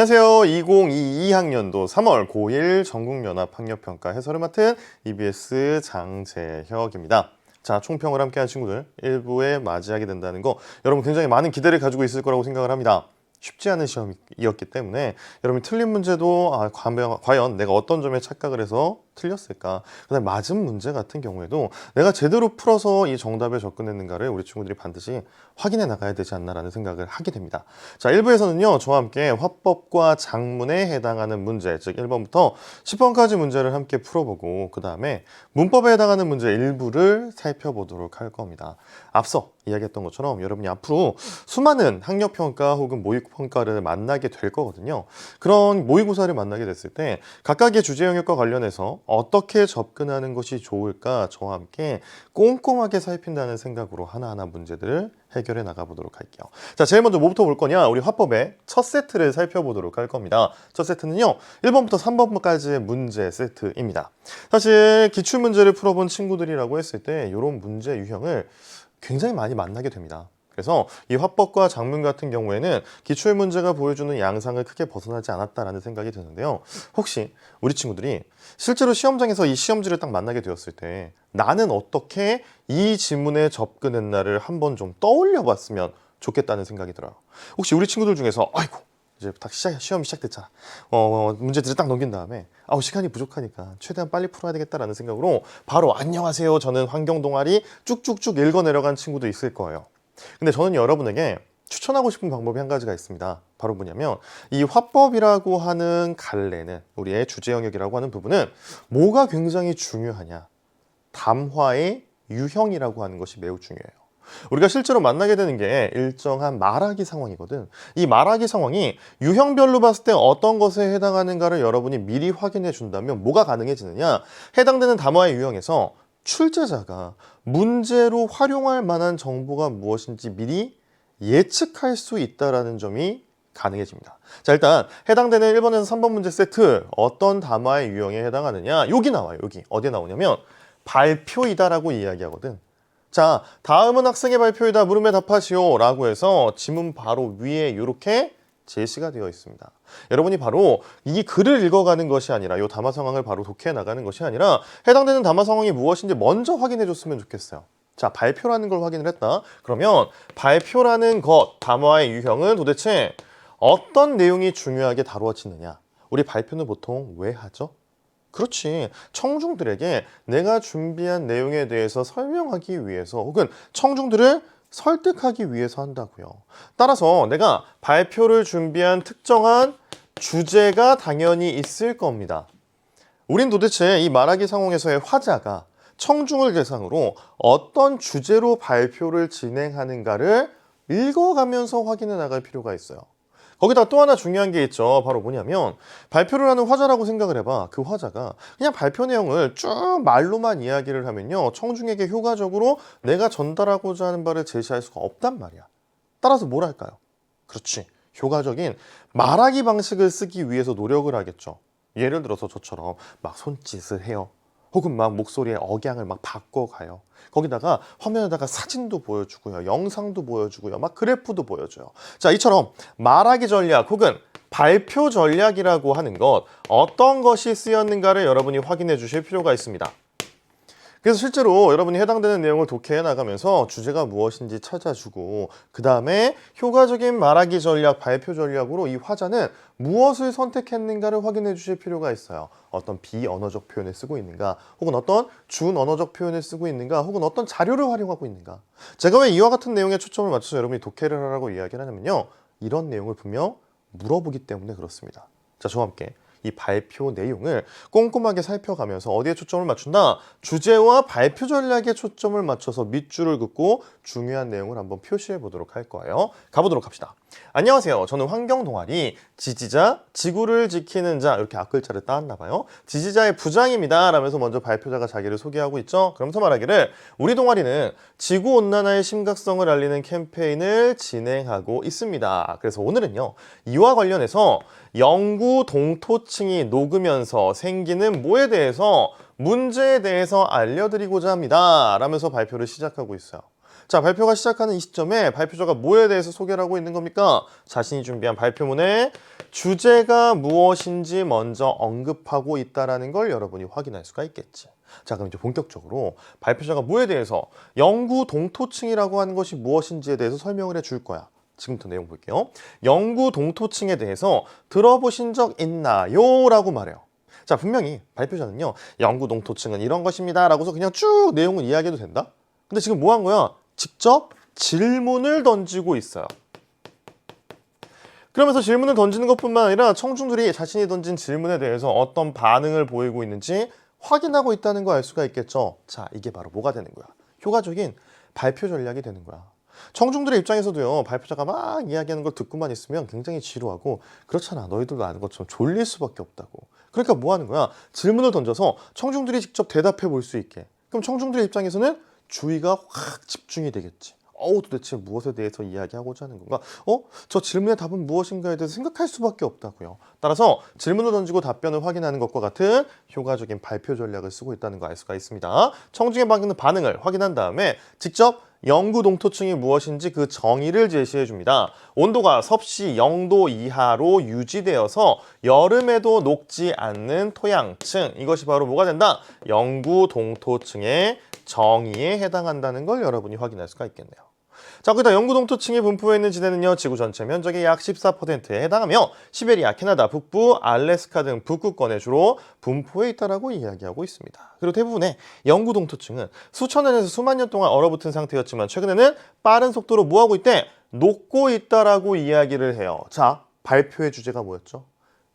안녕하세요. 2022학년도 3월 고1 전국연합학력평가 해설을 맡은 EBS 장재혁입니다. 자, 총평을 함께한 친구들 1부에 맞이하게 된다는 거 여러분 굉장히 많은 기대를 가지고 있을 거라고 생각을 합니다. 쉽지 않은 시험이었기 때문에 여러분이 틀린 문제도 과연 내가 어떤 점에 착각을 해서 틀렸을까, 그다음에 맞은 문제 같은 경우에도 내가 제대로 풀어서 이 정답에 접근했는가를 우리 친구들이 반드시 확인해 나가야 되지 않나라는 생각을 하게 됩니다. 자, 1부에서는요 저와 함께 화법과 작문에 해당하는 문제, 즉 1번부터 10번까지 문제를 함께 풀어보고 그 다음에 문법에 해당하는 문제 일부를 살펴보도록 할 겁니다. 앞서 이야기했던 것처럼 여러분이 앞으로 수많은 학력평가 혹은 모의고사를 만나게 될 거거든요. 그런 모의고사를 만나게 됐을 때 각각의 주제 영역과 관련해서 어떻게 접근하는 것이 좋을까 저와 함께 꼼꼼하게 살핀다는 생각으로 하나하나 문제들을 해결해 나가보도록 할게요. 자, 제일 먼저 뭐부터 볼 거냐? 우리 화법의 첫 세트를 살펴보도록 할 겁니다. 첫 세트는요 1번부터 3번까지의 문제 세트입니다. 사실 기출문제를 풀어본 친구들이라고 했을 때 이런 문제 유형을 굉장히 많이 만나게 됩니다. 그래서 이 화법과 작문 같은 경우에는 기출문제가 보여주는 양상을 크게 벗어나지 않았다라는 생각이 드는데요. 혹시 우리 친구들이 실제로 시험장에서 이 시험지를 딱 만나게 되었을 때 나는 어떻게 이 지문에 접근했나를 한번 좀 떠올려 봤으면 좋겠다는 생각이 들어요. 혹시 우리 친구들 중에서 아이고 이제 딱 시험이 시작됐잖아. 문제들을 딱 넘긴 다음에 시간이 부족하니까 최대한 빨리 풀어야 되겠다라는 생각으로 바로 안녕하세요, 저는 환경동아리 쭉쭉쭉 읽어 내려간 친구도 있을 거예요. 근데 저는 여러분에게 추천하고 싶은 방법이 한 가지가 있습니다. 바로 뭐냐면 이 화법이라고 하는 갈래는, 우리의 주제 영역이라고 하는 부분은 뭐가 굉장히 중요하냐? 담화의 유형이라고 하는 것이 매우 중요해요. 우리가 실제로 만나게 되는 게 일정한 말하기 상황이거든. 이 말하기 상황이 유형별로 봤을 때 어떤 것에 해당하는가를 여러분이 미리 확인해 준다면 뭐가 가능해지느냐? 해당되는 담화의 유형에서 출제자가 문제로 활용할 만한 정보가 무엇인지 미리 예측할 수 있다는 점이 가능해집니다. 자, 일단 해당되는 1번에서 3번 문제 세트, 어떤 담화의 유형에 해당하느냐? 여기 나와요. 여기 어디에 나오냐면 발표이다라고 이야기하거든. 자, 다음은 학생의 발표이다. 물음에 답하시오 라고 해서 지문 바로 위에 이렇게 제시가 되어 있습니다. 여러분이 바로 이 글을 읽어가는 것이 아니라 이 담화 상황을 바로 독해해 나가는 것이 아니라 해당되는 담화 상황이 무엇인지 먼저 확인해 줬으면 좋겠어요. 자, 발표라는 걸 확인을 했다. 그러면 발표라는 것, 담화의 유형은 도대체 어떤 내용이 중요하게 다루어지느냐? 우리 발표는 보통 왜 하죠? 그렇지. 청중들에게 내가 준비한 내용에 대해서 설명하기 위해서 혹은 청중들을 설득하기 위해서 한다고요. 따라서 내가 발표를 준비한 특정한 주제가 당연히 있을 겁니다. 우린 도대체 이 말하기 상황에서의 화자가 청중을 대상으로 어떤 주제로 발표를 진행하는가를 읽어가면서 확인해 나갈 필요가 있어요. 거기다 또 하나 중요한 게 있죠. 바로 뭐냐면 발표를 하는 화자라고 생각을 해봐. 그 화자가 그냥 발표 내용을 쭉 말로만 이야기를 하면요, 청중에게 효과적으로 내가 전달하고자 하는 바를 제시할 수가 없단 말이야. 따라서 뭘 할까요? 그렇지, 효과적인 말하기 방식을 쓰기 위해서 노력을 하겠죠. 예를 들어서 저처럼 막 손짓을 해요. 혹은 막 목소리의 억양을 막 바꿔가요. 거기다가 화면에다가 사진도 보여주고요, 영상도 보여주고요, 막 그래프도 보여줘요. 자, 이처럼 말하기 전략 혹은 발표 전략이라고 하는 것, 어떤 것이 쓰였는가를 여러분이 확인해 주실 필요가 있습니다. 그래서 실제로 여러분이 해당되는 내용을 독해해 나가면서 주제가 무엇인지 찾아주고 그 다음에 효과적인 말하기 전략, 발표 전략으로 이 화자는 무엇을 선택했는가를 확인해 주실 필요가 있어요. 어떤 비언어적 표현을 쓰고 있는가, 혹은 어떤 준언어적 표현을 쓰고 있는가, 혹은 어떤 자료를 활용하고 있는가. 제가 왜 이와 같은 내용에 초점을 맞춰서 여러분이 독해를 하라고 이야기를 하냐면요, 이런 내용을 분명 물어보기 때문에 그렇습니다. 자, 저와 함께 이 발표 내용을 꼼꼼하게 살펴가면서 어디에 초점을 맞춘다? 주제와 발표 전략에 초점을 맞춰서 밑줄을 긋고 중요한 내용을 한번 표시해 보도록 할 거예요. 가보도록 합시다. 안녕하세요. 저는 환경동아리 지지자, 지구를 지키는 자, 이렇게 앞글자를 따왔나 봐요. 지지자의 부장입니다 라면서 먼저 발표자가 자기를 소개하고 있죠. 그러면서 말하기를 우리 동아리는 지구온난화의 심각성을 알리는 캠페인을 진행하고 있습니다. 그래서 오늘은요, 이와 관련해서 영구 동토층이 녹으면서 생기는 뭐에 대해서, 문제에 대해서 알려드리고자 합니다 라면서 발표를 시작하고 있어요. 자, 발표가 시작하는 이 시점에 발표자가 뭐에 대해서 소개를 하고 있는 겁니까? 자신이 준비한 발표문에 주제가 무엇인지 먼저 언급하고 있다는 걸 여러분이 확인할 수가 있겠지. 자, 그럼 이제 본격적으로 발표자가 뭐에 대해서 영구 동토층이라고 하는 것이 무엇인지에 대해서 설명을 해줄 거야. 지금부터 내용 볼게요. 영구 동토층에 대해서 들어보신 적 있나요? 라고 말해요. 자, 분명히 발표자는요, 영구 동토층은 이런 것입니다 라고서 그냥 쭉 내용을 이야기해도 된다? 근데 지금 뭐 한 거야? 직접 질문을 던지고 있어요. 그러면서 질문을 던지는 것뿐만 아니라 청중들이 자신이 던진 질문에 대해서 어떤 반응을 보이고 있는지 확인하고 있다는 거 알 수가 있겠죠. 자, 이게 바로 뭐가 되는 거야? 효과적인 발표 전략이 되는 거야. 청중들의 입장에서도요, 발표자가 막 이야기하는 걸 듣고만 있으면 굉장히 지루하고, 그렇잖아, 너희들도 아는 것처럼 졸릴 수밖에 없다고. 그러니까 뭐 하는 거야? 질문을 던져서 청중들이 직접 대답해 볼 수 있게. 그럼 청중들의 입장에서는 주의가 확 집중이 되겠지. 도대체 무엇에 대해서 이야기하고자 하는 건가? 저 질문의 답은 무엇인가에 대해서 생각할 수밖에 없다고요. 따라서 질문을 던지고 답변을 확인하는 것과 같은 효과적인 발표 전략을 쓰고 있다는 거 알 수가 있습니다. 청중의 반응을 확인한 다음에 직접 영구 동토층이 무엇인지 그 정의를 제시해 줍니다. 온도가 섭씨 0도 이하로 유지되어서 여름에도 녹지 않는 토양층, 이것이 바로 뭐가 된다? 영구 동토층의 정의에 해당한다는 걸 여러분이 확인할 수가 있겠네요. 자, 거기다 영구 동토층이 분포해 있는 지대는요, 지구 전체 면적의 약 14%에 해당하며 시베리아, 캐나다 북부, 알래스카 등 북극권에 주로 분포해 있다라고 이야기하고 있습니다. 그리고 대부분의 영구 동토층은 수천 년에서 수만 년 동안 얼어붙은 상태였지만 최근에는 빠른 속도로 뭐하고 있대? 녹고 있다라고 이야기를 해요. 자, 발표의 주제가 뭐였죠?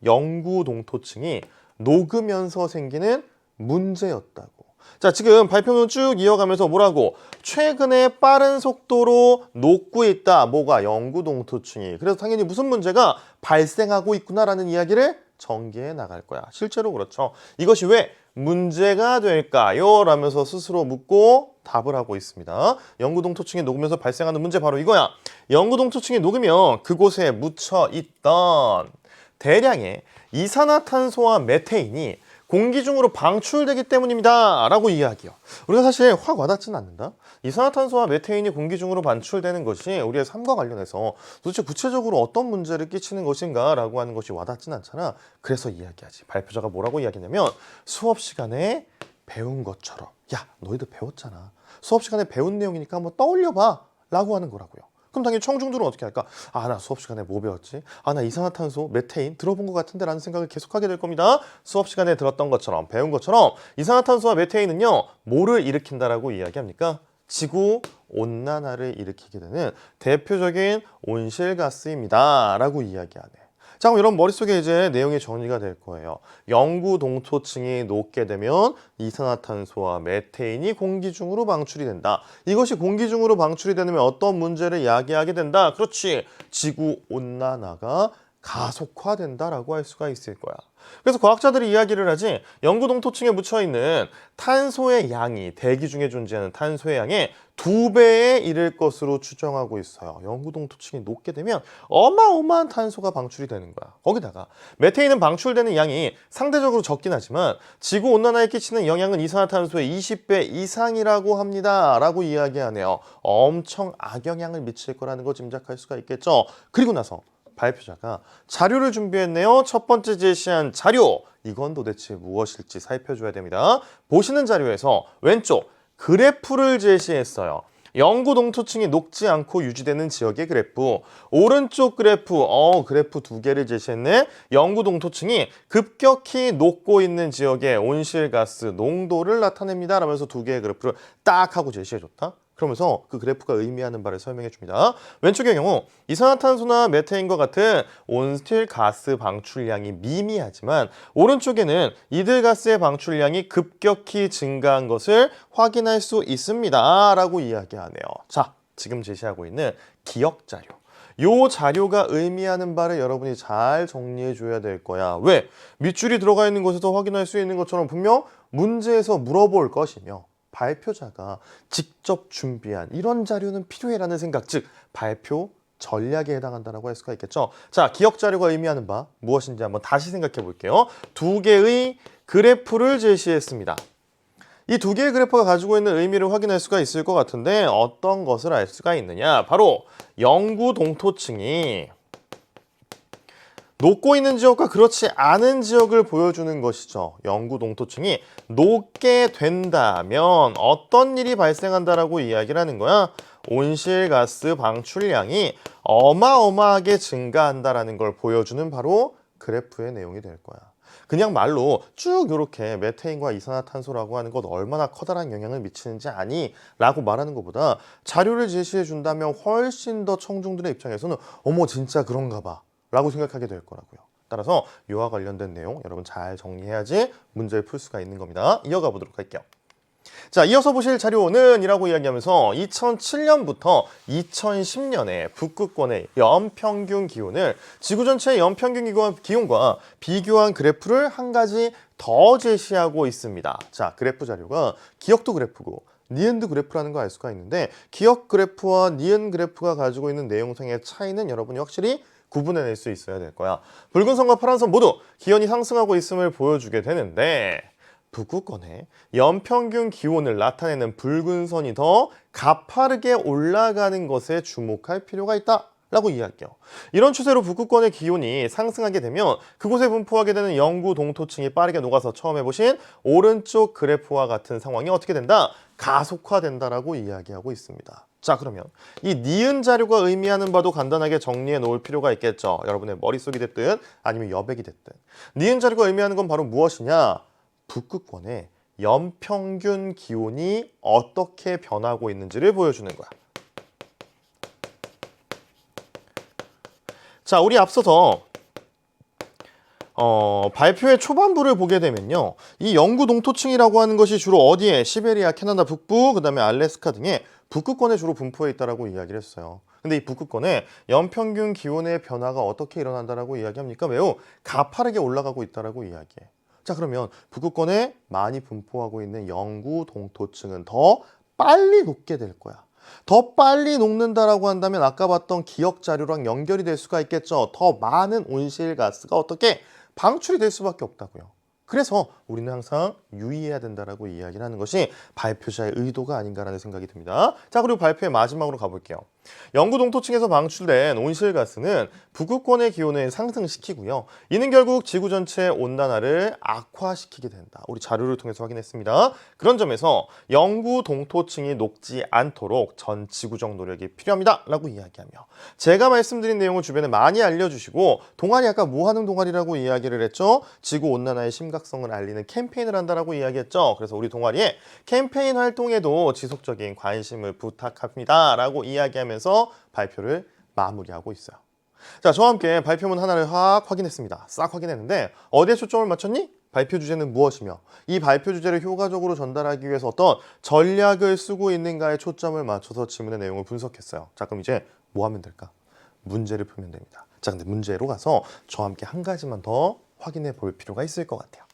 영구 동토층이 녹으면서 생기는 문제였다고. 자, 지금 발표문 쭉 이어가면서 뭐라고? 최근에 빠른 속도로 녹고 있다. 뭐가? 영구 동토층이. 그래서 당연히 무슨 문제가 발생하고 있구나라는 이야기를 전개해 나갈 거야. 실제로 그렇죠. 이것이 왜 문제가 될까요? 라면서 스스로 묻고 답을 하고 있습니다. 영구 동토층이 녹으면서 발생하는 문제 바로 이거야. 영구 동토층이 녹으면 그곳에 묻혀 있던 대량의 이산화탄소와 메테인이 공기 중으로 방출되기 때문입니다 라고 이야기해요. 우리가 사실 확 와닿지는 않는다. 이산화탄소와 메테인이 공기 중으로 방출되는 것이 우리의 삶과 관련해서 도대체 구체적으로 어떤 문제를 끼치는 것인가 라고 하는 것이 와닿지는 않잖아. 그래서 이야기하지. 발표자가 뭐라고 이야기냐면 수업 시간에 배운 것처럼, 야, 너희들 배웠잖아. 수업 시간에 배운 내용이니까 한번 떠올려봐 라고 하는 거라고요. 그럼 당연히 청중들은 어떻게 할까? 나 수업 시간에 뭐 배웠지? 나 이산화탄소, 메테인 들어본 것 같은데 라는 생각을 계속하게 될 겁니다. 수업 시간에 들었던 것처럼, 배운 것처럼 이산화탄소와 메테인은요, 뭐를 일으킨다라고 이야기합니까? 지구 온난화를 일으키게 되는 대표적인 온실가스입니다 라고 이야기하네. 자, 그럼 여러분 머릿속에 이제 내용이 정리가 될 거예요. 영구 동토층이 녹게 되면 이산화탄소와 메테인이 공기 중으로 방출이 된다. 이것이 공기 중으로 방출이 되면 어떤 문제를 야기하게 된다? 그렇지. 지구 온난화가 가속화된다라고 할 수가 있을 거야. 그래서 과학자들이 이야기를 하지, 영구 동토층에 묻혀있는 탄소의 양이, 대기 중에 존재하는 탄소의 양의 2배에 이를 것으로 추정하고 있어요. 영구 동토층이 녹게 되면 어마어마한 탄소가 방출이 되는 거야. 거기다가 메테인은 방출되는 양이 상대적으로 적긴 하지만 지구 온난화에 끼치는 영향은 이산화탄소의 20배 이상이라고 합니다 라고 이야기하네요. 엄청 악영향을 미칠 거라는 거 짐작할 수가 있겠죠. 그리고 나서 발표자가 자료를 준비했네요. 첫 번째 제시한 자료, 이건 도대체 무엇일지 살펴줘야 됩니다. 보시는 자료에서 왼쪽 그래프를 제시했어요. 영구 동토층이 녹지 않고 유지되는 지역의 그래프, 오른쪽 그래프, 그래프 2개를 제시했네. 영구 동토층이 급격히 녹고 있는 지역의 온실가스 농도를 나타냅니다 라면서 2개의 그래프를 딱 하고 제시해줬다. 그러면서 그 그래프가 의미하는 바를 설명해 줍니다. 왼쪽의 경우 이산화탄소나 메테인과 같은 온실가스 방출량이 미미하지만 오른쪽에는 이들 가스의 방출량이 급격히 증가한 것을 확인할 수 있습니다 라고 이야기하네요. 자, 지금 제시하고 있는 기억 자료, 요 자료가 의미하는 바를 여러분이 잘 정리해 줘야 될 거야. 왜? 밑줄이 들어가 있는 곳에서 확인할 수 있는 것처럼 분명 문제에서 물어볼 것이며 발표자가 직접 준비한 이런 자료는 필요해라는 생각, 즉 발표 전략에 해당한다고 할 수가 있겠죠. 자, 기억 자료가 의미하는 바 무엇인지 한번 다시 생각해 볼게요. 2개의 그래프를 제시했습니다. 이 2개의 그래프가 가지고 있는 의미를 확인할 수가 있을 것 같은데 어떤 것을 알 수가 있느냐? 바로 영구 동토층이 높고 있는 지역과 그렇지 않은 지역을 보여주는 것이죠. 영구 동토층이 높게 된다면 어떤 일이 발생한다라고 이야기를 하는 거야? 온실가스 방출량이 어마어마하게 증가한다라는 걸 보여주는 바로 그래프의 내용이 될 거야. 그냥 말로 쭉 이렇게 메테인과 이산화탄소라고 하는 것 얼마나 커다란 영향을 미치는지 아니? 라고 말하는 것보다 자료를 제시해 준다면 훨씬 더 청중들의 입장에서는 어머 진짜 그런가 봐 라고 생각하게 될 거라고요. 따라서 이와 관련된 내용 여러분 잘 정리해야지 문제를 풀 수가 있는 겁니다. 이어가 보도록 할게요. 자, 이어서 보실 자료는 이라고 이야기하면서 2007년부터 2010년에 북극권의 연평균 기온을 지구 전체의 연평균 기온과 비교한 그래프를 한 가지 더 제시하고 있습니다. 자, 그래프 자료가 기억도 그래프고 니은도 그래프라는 거 알 수가 있는데 기억 그래프와 니은 그래프가 가지고 있는 내용상의 차이는 여러분이 확실히 구분해낼 수 있어야 될 거야. 붉은 선과 파란 선 모두 기온이 상승하고 있음을 보여주게 되는데 북극권의 연평균 기온을 나타내는 붉은 선이 더 가파르게 올라가는 것에 주목할 필요가 있다 라고 이야기해요. 이런 추세로 북극권의 기온이 상승하게 되면 그곳에 분포하게 되는 영구 동토층이 빠르게 녹아서 처음 해보신 오른쪽 그래프와 같은 상황이 어떻게 된다? 가속화된다라고 이야기하고 있습니다. 자, 그러면 이 니은 자료가 의미하는 바도 간단하게 정리해 놓을 필요가 있겠죠. 여러분의 머릿속이 됐든 아니면 여백이 됐든. 니은 자료가 의미하는 건 바로 무엇이냐? 북극권의 연평균 기온이 어떻게 변하고 있는지를 보여주는 거야. 자, 우리 앞서서 발표의 초반부를 보게 되면요. 이 영구 동토층이라고 하는 것이 주로 어디에? 시베리아, 캐나다 북부, 그 다음에 알래스카 등의 북극권에 주로 분포해 있다라고 이야기를 했어요. 근데 이 북극권의 연평균 기온의 변화가 어떻게 일어난다라고 이야기합니까? 매우 가파르게 올라가고 있다라고 이야기해. 자, 그러면 북극권에 많이 분포하고 있는 영구 동토층은 더 빨리 녹게 될 거야. 더 빨리 녹는다라고 한다면 아까 봤던 기억 자료랑 연결이 될 수가 있겠죠. 더 많은 온실가스가 어떻게 방출이 될 수밖에 없다고요. 그래서 우리는 항상 유의해야 된다라고 이야기를 하는 것이 발표자의 의도가 아닌가라는 생각이 듭니다. 자, 그리고 발표의 마지막으로 가볼게요. 영구 동토층에서 방출된 온실가스는 북극권의 기온을 상승시키고요. 이는 결국 지구 전체의 온난화를 악화시키게 된다. 우리 자료를 통해서 확인했습니다. 그런 점에서 영구 동토층이 녹지 않도록 전 지구적 노력이 필요합니다. 라고 이야기하며 제가 말씀드린 내용을 주변에 많이 알려주시고 동아리 아까 뭐 하는 동아리라고 이야기를 했죠? 지구 온난화의 심각성을 알리는 캠페인을 한다라고 이야기했죠. 그래서 우리 동아리에 캠페인 활동에도 지속적인 관심을 부탁합니다. 라고 이야기하면서 발표를 마무리하고 있어요. 자, 저와 함께 발표문 하나를 확인했습니다. 싹 확인했는데 어디에 초점을 맞췄니? 발표 주제는 무엇이며 이 발표 주제를 효과적으로 전달하기 위해서 어떤 전략을 쓰고 있는가에 초점을 맞춰서 지문의 내용을 분석했어요. 자, 그럼 이제 뭐 하면 될까? 문제를 풀면 됩니다. 자, 근데 문제로 가서 저와 함께 한 가지만 더 확인해 볼 필요가 있을 것 같아요.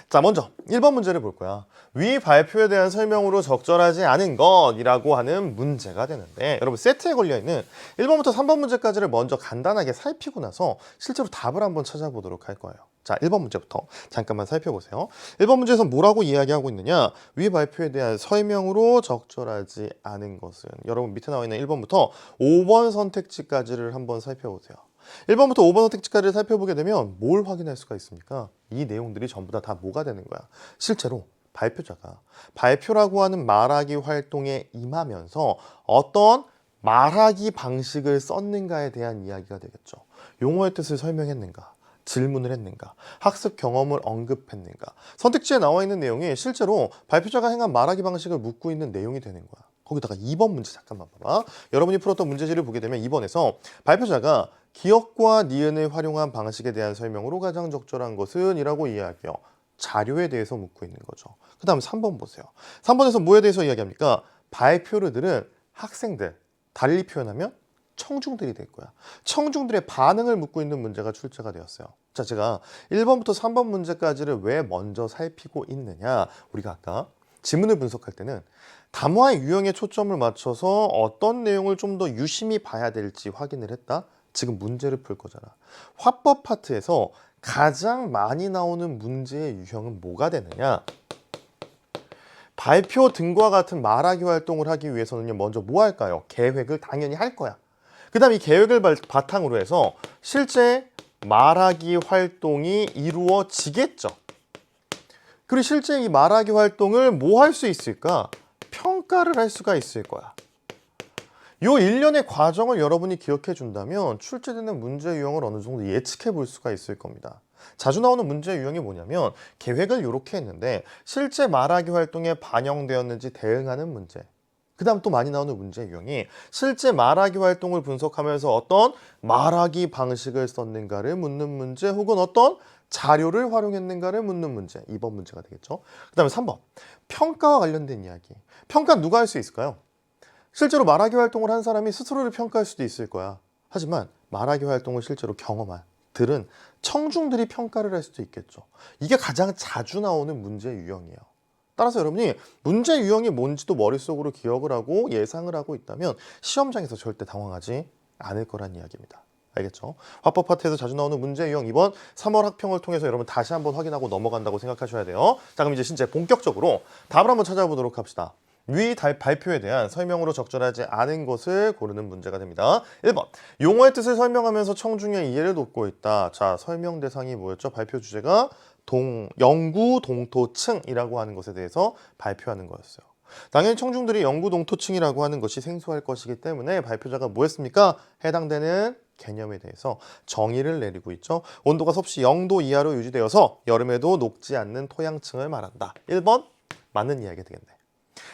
자, 먼저 1번 문제를 볼 거야. 위 발표에 대한 설명으로 적절하지 않은 것이라고 하는 문제가 되는데 여러분 세트에 걸려있는 1번부터 3번 문제까지를 먼저 간단하게 살피고 나서 실제로 답을 한번 찾아보도록 할 거예요. 자, 1번 문제부터 잠깐만 살펴보세요. 1번 문제에서 뭐라고 이야기하고 있느냐? 위 발표에 대한 설명으로 적절하지 않은 것은 여러분 밑에 나와 있는 1번부터 5번 선택지까지를 한번 살펴보세요. 1번부터 5번 선택지까지를 살펴보게 되면 뭘 확인할 수가 있습니까? 이 내용들이 전부 다 뭐가 되는 거야? 실제로 발표자가 발표라고 하는 말하기 활동에 임하면서 어떤 말하기 방식을 썼는가에 대한 이야기가 되겠죠. 용어의 뜻을 설명했는가? 질문을 했는가? 학습 경험을 언급했는가? 선택지에 나와 있는 내용이 실제로 발표자가 행한 말하기 방식을 묻고 있는 내용이 되는 거야. 거기다가 2번 문제 잠깐만 봐봐. 여러분이 풀었던 문제지를 보게 되면 2번에서 발표자가 기억과 니은을 활용한 방식에 대한 설명으로 가장 적절한 것은 이라고 이야기해요. 자료에 대해서 묻고 있는 거죠. 그 다음 3번 보세요. 3번에서 뭐에 대해서 이야기합니까? 발표를 들은 학생들, 달리 표현하면 청중들이 될 거야. 청중들의 반응을 묻고 있는 문제가 출제가 되었어요. 자, 제가 1번부터 3번 문제까지를 왜 먼저 살피고 있느냐? 우리가 아까 지문을 분석할 때는 담화의 유형에 초점을 맞춰서 어떤 내용을 좀 더 유심히 봐야 될지 확인을 했다. 지금 문제를 풀 거잖아. 화법 파트에서 가장 많이 나오는 문제의 유형은 뭐가 되느냐? 발표 등과 같은 말하기 활동을 하기 위해서는요, 먼저 뭐 할까요? 계획을 당연히 할 거야. 그 다음 이 계획을 바탕으로 해서 실제 말하기 활동이 이루어지겠죠. 그리고 실제 이 말하기 활동을 뭐 할 수 있을까? 평가를 할 수가 있을 거야. 요 일련의 과정을 여러분이 기억해 준다면 출제되는 문제 유형을 어느 정도 예측해 볼 수가 있을 겁니다. 자주 나오는 문제 유형이 뭐냐면 계획을 이렇게 했는데 실제 말하기 활동에 반영되었는지 대응하는 문제. 그 다음 또 많이 나오는 문제 유형이 실제 말하기 활동을 분석하면서 어떤 말하기 방식을 썼는가를 묻는 문제 혹은 어떤 자료를 활용했는가를 묻는 문제. 2번 문제가 되겠죠. 그 다음에 3번. 평가와 관련된 이야기. 평가 누가 할 수 있을까요? 실제로 말하기 활동을 한 사람이 스스로를 평가할 수도 있을 거야. 하지만 말하기 활동을 실제로 경험한 들은 청중들이 평가를 할 수도 있겠죠. 이게 가장 자주 나오는 문제 유형이에요. 따라서 여러분이 문제 유형이 뭔지도 머릿속으로 기억을 하고 예상을 하고 있다면 시험장에서 절대 당황하지 않을 거란 이야기입니다. 알겠죠? 화법 파트에서 자주 나오는 문제 유형 2번 3월 학평을 통해서 여러분 다시 한번 확인하고 넘어간다고 생각하셔야 돼요. 자, 그럼 이제 진짜 본격적으로 답을 한번 찾아보도록 합시다. 위 발표에 대한 설명으로 적절하지 않은 것을 고르는 문제가 됩니다. 1번. 용어의 뜻을 설명하면서 청중의 이해를 돕고 있다. 자, 설명 대상이 뭐였죠? 발표 주제가 영구 동토층이라고 하는 것에 대해서 발표하는 거였어요. 당연히 청중들이 영구 동토층이라고 하는 것이 생소할 것이기 때문에 발표자가 뭐였습니까? 해당되는 개념에 대해서 정의를 내리고 있죠. 온도가 섭씨 0도 이하로 유지되어서 여름에도 녹지 않는 토양층을 말한다. 1번 맞는 이야기가 되겠네.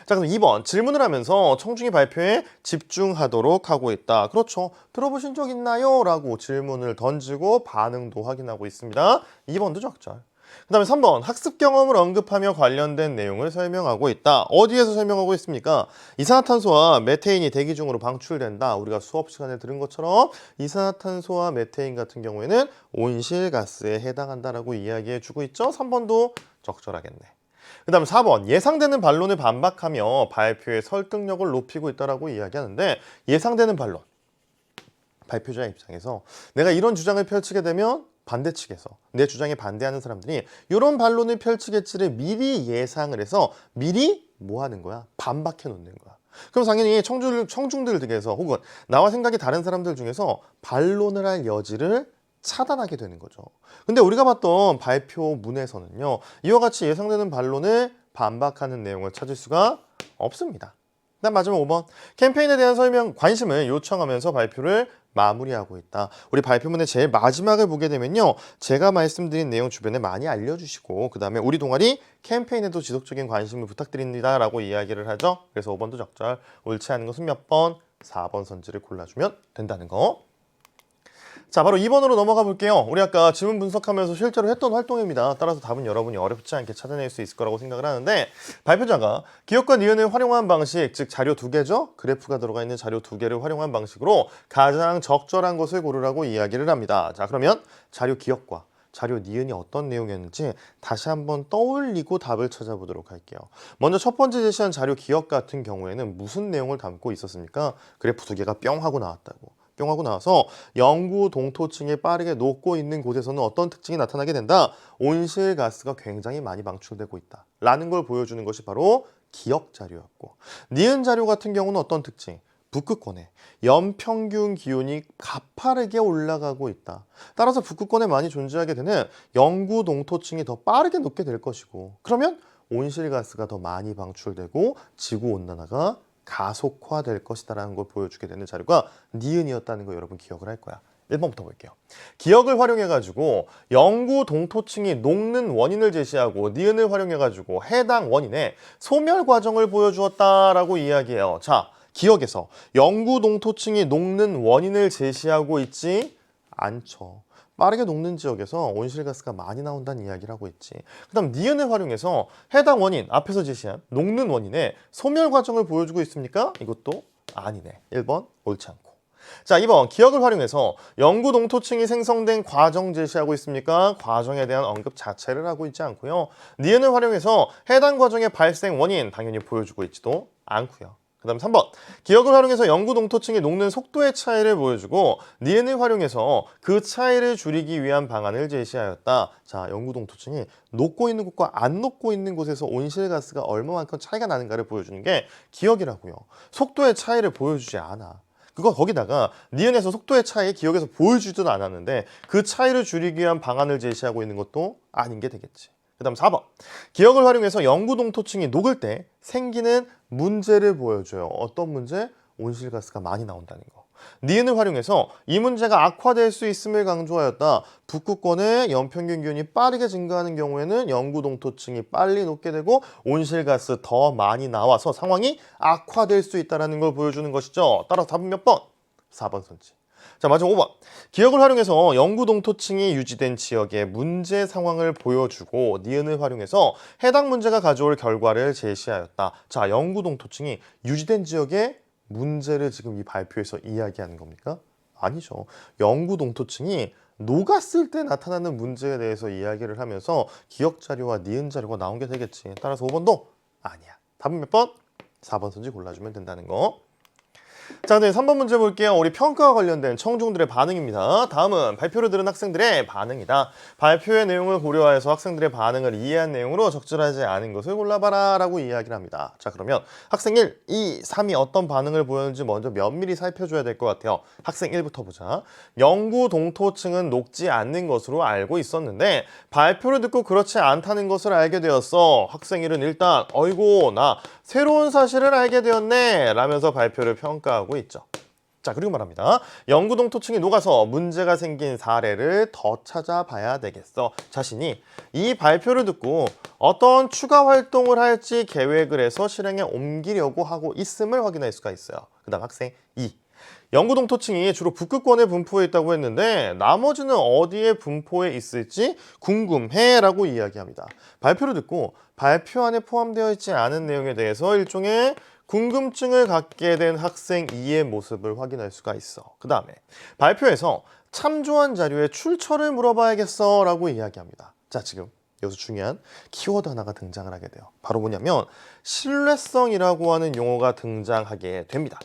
자, 그럼 2번 질문을 하면서 청중이 발표에 집중하도록 하고 있다. 그렇죠. 들어보신 적 있나요? 라고 질문을 던지고 반응도 확인하고 있습니다. 2번도 적절. 그 다음에 3번 학습 경험을 언급하며 관련된 내용을 설명하고 있다. 어디에서 설명하고 있습니까? 이산화탄소와 메테인이 대기 중으로 방출된다. 우리가 수업 시간에 들은 것처럼 이산화탄소와 메테인 같은 경우에는 온실가스에 해당한다라고 이야기해 주고 있죠. 3번도 적절하겠네. 그 다음 4번 예상되는 반론을 반박하며 발표의 설득력을 높이고 있다라고 이야기하는데 예상되는 반론 발표자의 입장에서 내가 이런 주장을 펼치게 되면 반대 측에서 내 주장에 반대하는 사람들이 이런 반론을 펼치겠지를 미리 예상을 해서 미리 뭐 하는 거야? 반박해 놓는 거야. 그럼 당연히 청중들 중에서 혹은 나와 생각이 다른 사람들 중에서 반론을 할 여지를 차단하게 되는 거죠. 근데 우리가 봤던 발표문에서는요. 이와 같이 예상되는 반론을 반박하는 내용을 찾을 수가 없습니다. 그다음 마지막 5번. 캠페인에 대한 설명, 관심을 요청하면서 발표를 마무리하고 있다. 우리 발표문의 제일 마지막을 보게 되면요. 제가 말씀드린 내용 주변에 많이 알려주시고 그 다음에 우리 동아리 캠페인에도 지속적인 관심을 부탁드립니다. 라고 이야기를 하죠. 그래서 5번도 적절. 옳지 않은 것은 몇 번? 4번 선지를 골라주면 된다는 거. 자, 바로 2번으로 넘어가 볼게요. 우리 아까 지문 분석하면서 실제로 했던 활동입니다. 따라서 답은 여러분이 어렵지 않게 찾아낼 수 있을 거라고 생각을 하는데 발표자가 기억과 니은을 활용한 방식, 즉 자료 2개죠. 그래프가 들어가 있는 자료 2개를 활용한 방식으로 가장 적절한 것을 고르라고 이야기를 합니다. 자, 그러면 자료 기억과 자료 니은이 어떤 내용이었는지 다시 한번 떠올리고 답을 찾아보도록 할게요. 먼저 첫 번째 제시한 자료 기억 같은 경우에는 무슨 내용을 담고 있었습니까? 그래프 2개가 뿅 하고 나왔다고. 뿅 하고 나와서 영구 동토층에 빠르게 녹고 있는 곳에서는 어떤 특징이 나타나게 된다? 온실가스가 굉장히 많이 방출되고 있다. 라는 걸 보여주는 것이 바로 기억 자료였고 니은 자료 같은 경우는 어떤 특징? 북극권에 연평균 기온이 가파르게 올라가고 있다. 따라서 북극권에 많이 존재하게 되는 영구 동토층이 더 빠르게 녹게 될 것이고 그러면 온실가스가 더 많이 방출되고 지구온난화가 가속화될 것이다라는 걸 보여주게 되는 자료가 니은이었다는 거 여러분 기억을 할 거야. 1번부터 볼게요. 기억을 활용해가지고 영구 동토층이 녹는 원인을 제시하고 니은을 활용해가지고 해당 원인의 소멸 과정을 보여주었다라고 이야기해요. 자, 기억에서 영구 동토층이 녹는 원인을 제시하고 있지 않죠. 빠르게 녹는 지역에서 온실가스가 많이 나온다는 이야기를 하고 있지. 그 다음 니은을 활용해서 해당 원인, 앞에서 제시한 녹는 원인의 소멸 과정을 보여주고 있습니까? 이것도 아니네. 1번 옳지 않고. 자, 2번 기억을 활용해서 영구 동토층이 생성된 과정 제시하고 있습니까? 과정에 대한 언급 자체를 하고 있지 않고요. 니은을 활용해서 해당 과정의 발생 원인 당연히 보여주고 있지도 않고요. 그 다음 3번 기억을 활용해서 영구 동토층이 녹는 속도의 차이를 보여주고 니은을 활용해서 그 차이를 줄이기 위한 방안을 제시하였다. 자, 영구 동토층이 녹고 있는 곳과 안 녹고 있는 곳에서 온실가스가 얼마만큼 차이가 나는가를 보여주는 게 기억이라고요. 속도의 차이를 보여주지 않아. 거기다가 니은에서 속도의 차이 기억에서 보여주지도 않았는데 그 차이를 줄이기 위한 방안을 제시하고 있는 것도 아닌 게 되겠지. 그 다음 4번. 기억을 활용해서 영구동토층이 녹을 때 생기는 문제를 보여줘요. 어떤 문제? 온실가스가 많이 나온다는 거. 니은을 활용해서 이 문제가 악화될 수 있음을 강조하였다. 북극권의 연평균 기온이 빠르게 증가하는 경우에는 영구동토층이 빨리 녹게 되고 온실가스 더 많이 나와서 상황이 악화될 수 있다는 걸 보여주는 것이죠. 따라서 답은 몇 번? 4번 선지. 자, 마지막 5번. 기억을 활용해서 영구동토층이 유지된 지역의 문제 상황을 보여주고 니은을 활용해서 해당 문제가 가져올 결과를 제시하였다. 자, 영구동토층이 유지된 지역의 문제를 지금 이 발표에서 이야기하는 겁니까? 아니죠. 영구동토층이 녹았을 때 나타나는 문제에 대해서 이야기를 하면서 기억 자료와 니은 자료가 나온 게 되겠지. 따라서 5번도 아니야. 답은 몇 번? 4번 선지 골라주면 된다는 거. 자, 네, 3번 문제 볼게요. 우리 평가와 관련된 청중들의 반응입니다. 다음은 발표를 들은 학생들의 반응이다. 발표의 내용을 고려해서 학생들의 반응을 이해한 내용으로 적절하지 않은 것을 골라봐라 라고 이야기를 합니다. 자, 그러면 학생 1, 2, 3이 어떤 반응을 보였는지 먼저 면밀히 살펴줘야 될 것 같아요. 학생 1부터 보자. 영구동토층은 녹지 않는 것으로 알고 있었는데 발표를 듣고 그렇지 않다는 것을 알게 되었어. 학생 1은 일단 어이구 나 새로운 사실을 알게 되었네 라면서 발표를 평가하고 있죠. 자, 그리고 말합니다. 영구동토층이 녹아서 문제가 생긴 사례를 더 찾아봐야 되겠어. 자신이 이 발표를 듣고 어떤 추가 활동을 할지 계획을 해서 실행에 옮기려고 하고 있음을 확인할 수가 있어요. 그 다음 학생 2. 영구동토층이 주로 북극권에 분포해 있다고 했는데 나머지는 어디에 분포해 있을지 궁금해 라고 이야기합니다. 발표를 듣고 발표 안에 포함되어 있지 않은 내용에 대해서 일종의 궁금증을 갖게 된 학생 2의 모습을 확인할 수가 있어. 그 다음에 발표에서 참조한 자료의 출처를 물어봐야겠어 라고 이야기합니다. 자, 지금 여기서 중요한 키워드 하나가 등장을 하게 돼요. 바로 뭐냐면 신뢰성이라고 하는 용어가 등장하게 됩니다.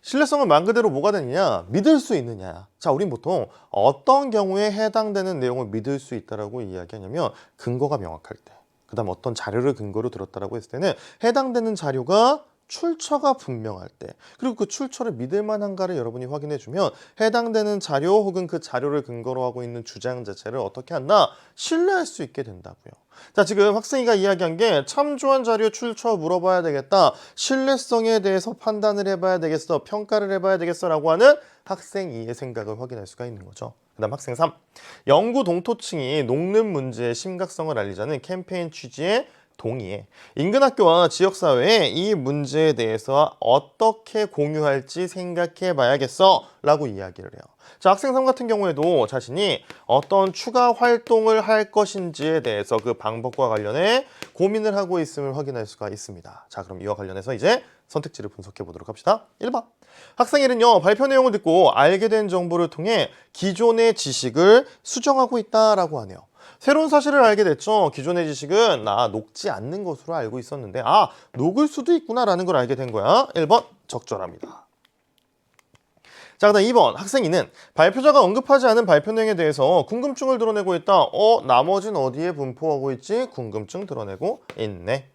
신뢰성은 말 그대로 뭐가 되느냐? 믿을 수 있느냐? 자, 우린 보통 어떤 경우에 해당되는 내용을 믿을 수 있다라고 이야기하냐면 근거가 명확할 때, 그 다음 어떤 자료를 근거로 들었다라고 했을 때는 해당되는 자료가 출처가 분명할 때, 그리고 그 출처를 믿을 만한가를 여러분이 확인해주면 해당되는 자료 혹은 그 자료를 근거로 하고 있는 주장 자체를 어떻게 한다? 신뢰할 수 있게 된다고요. 자, 지금 학생이가 이야기한 게 참조한 자료 출처 물어봐야 되겠다, 신뢰성에 대해서 판단을 해봐야 되겠어, 평가를 해봐야 되겠어 라고 하는 학생 2의 생각을 확인할 수가 있는 거죠. 그 다음 학생 3. 영구동토층이 녹는 문제의 심각성을 알리자는 캠페인 취지에 동의해. 인근 학교와 지역사회에 이 문제에 대해서 어떻게 공유할지 생각해 봐야겠어 라고 이야기를 해요. 자, 학생 3 같은 경우에도 자신이 어떤 추가 활동을 할 것인지에 대해서 그 방법과 관련해 고민을 하고 있음을 확인할 수가 있습니다. 자, 그럼 이와 관련해서 이제 선택지를 분석해 보도록 합시다. 1번. 학생 1은요, 발표 내용을 듣고 알게 된 정보를 통해 기존의 지식을 수정하고 있다라고 하네요. 새로운 사실을 알게 됐죠. 기존의 지식은 나 녹지 않는 것으로 알고 있었는데 녹을 수도 있구나라는 걸 알게 된 거야. 1번 적절합니다. 자, 그다음 2번 학생 2는 발표자가 언급하지 않은 발표 내용에 대해서 궁금증을 드러내고 있다. 나머진 어디에 분포하고 있지? 궁금증 드러내고 있네.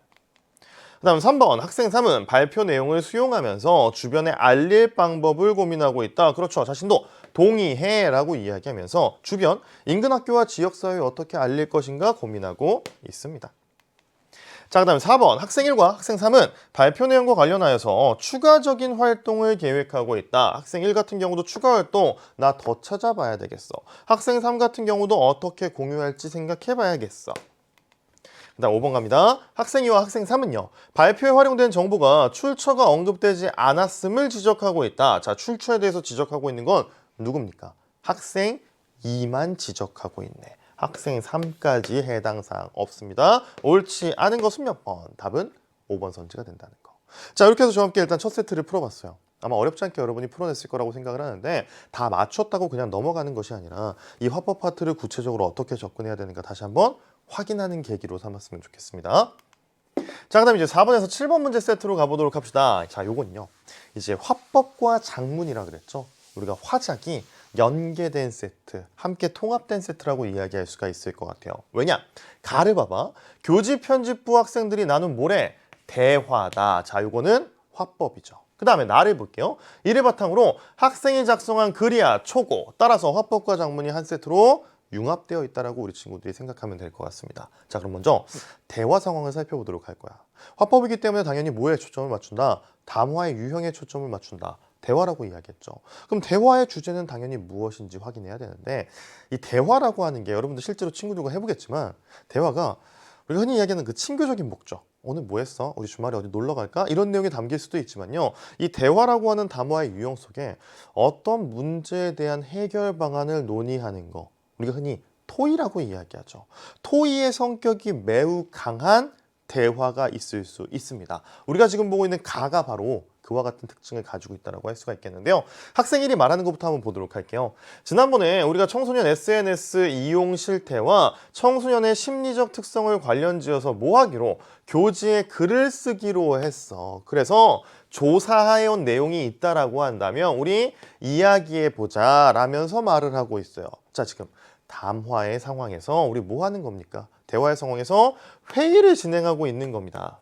그 다음 3번 학생 3은 발표 내용을 수용하면서 주변에 알릴 방법을 고민하고 있다. 그렇죠. 자신도 동의해 라고 이야기하면서 주변 인근 학교와 지역사회에 어떻게 알릴 것인가 고민하고 있습니다. 자, 그 다음 4번 학생 1과 학생 3은 발표 내용과 관련하여서 추가적인 활동을 계획하고 있다. 학생 1 같은 경우도 추가 활동 나 더 찾아봐야 되겠어. 학생 3 같은 경우도 어떻게 공유할지 생각해 봐야겠어. 그 다음 5번 갑니다. 학생 2와 학생 3은요. 발표에 활용된 정보가 출처가 언급되지 않았음을 지적하고 있다. 자, 출처에 대해서 지적하고 있는 건 누굽니까? 학생 2만 지적하고 있네. 학생 3까지 해당 사항 없습니다. 옳지 않은 것은 몇 번? 답은 5번 선지가 된다는 거. 자, 이렇게 해서 저와 함께 일단 첫 세트를 풀어봤어요. 아마 어렵지 않게 여러분이 풀어냈을 거라고 생각을 하는데 다 맞췄다고 그냥 넘어가는 것이 아니라 이 화법 파트를 구체적으로 어떻게 접근해야 되는가 다시 한번 확인하는 계기로 삼았으면 좋겠습니다. 자, 그 다음 이제 4번에서 7번 문제 세트로 가보도록 합시다. 자, 요건요. 이제 화법과 작문이라 그랬죠. 우리가 화작이 연계된 세트, 함께 통합된 세트라고 이야기할 수가 있을 것 같아요. 왜냐? 가를 봐봐. 교직 편집부 학생들이 나눈 뭐래? 대화다. 자, 요거는 화법이죠. 그 다음에 나를 볼게요. 이를 바탕으로 학생이 작성한 글이야 초고, 따라서 화법과 작문이 한 세트로 융합되어 있다라고 우리 친구들이 생각하면 될 것 같습니다. 자, 그럼 먼저 대화 상황을 살펴보도록 할 거야. 화법이기 때문에 당연히 뭐에 초점을 맞춘다? 담화의 유형에 초점을 맞춘다. 대화라고 이야기했죠. 그럼 대화의 주제는 당연히 무엇인지 확인해야 되는데, 이 대화라고 하는 게 여러분들 실제로 친구들과 해보겠지만, 대화가 우리가 흔히 이야기하는 그 친교적인 목적, 오늘 뭐 했어? 우리 주말에 어디 놀러 갈까? 이런 내용이 담길 수도 있지만요, 이 대화라고 하는 담화의 유형 속에 어떤 문제에 대한 해결 방안을 논의하는 거, 우리가 흔히 토의라고 이야기하죠. 토의의 성격이 매우 강한 대화가 있을 수 있습니다. 우리가 지금 보고 있는 가가 바로 그와 같은 특징을 가지고 있다고 할 수가 있겠는데요. 학생 1이 말하는 것부터 한번 보도록 할게요. 지난번에 우리가 청소년 SNS 이용 실태와 청소년의 심리적 특성을 관련지어서 뭐 하기로? 교지에 글을 쓰기로 했어. 그래서 조사해온 내용이 있다라고 한다면 우리 이야기해보자 라면서 말을 하고 있어요. 자, 지금 담화의 상황에서 우리 뭐 하는 겁니까? 대화의 상황에서 회의를 진행하고 있는 겁니다.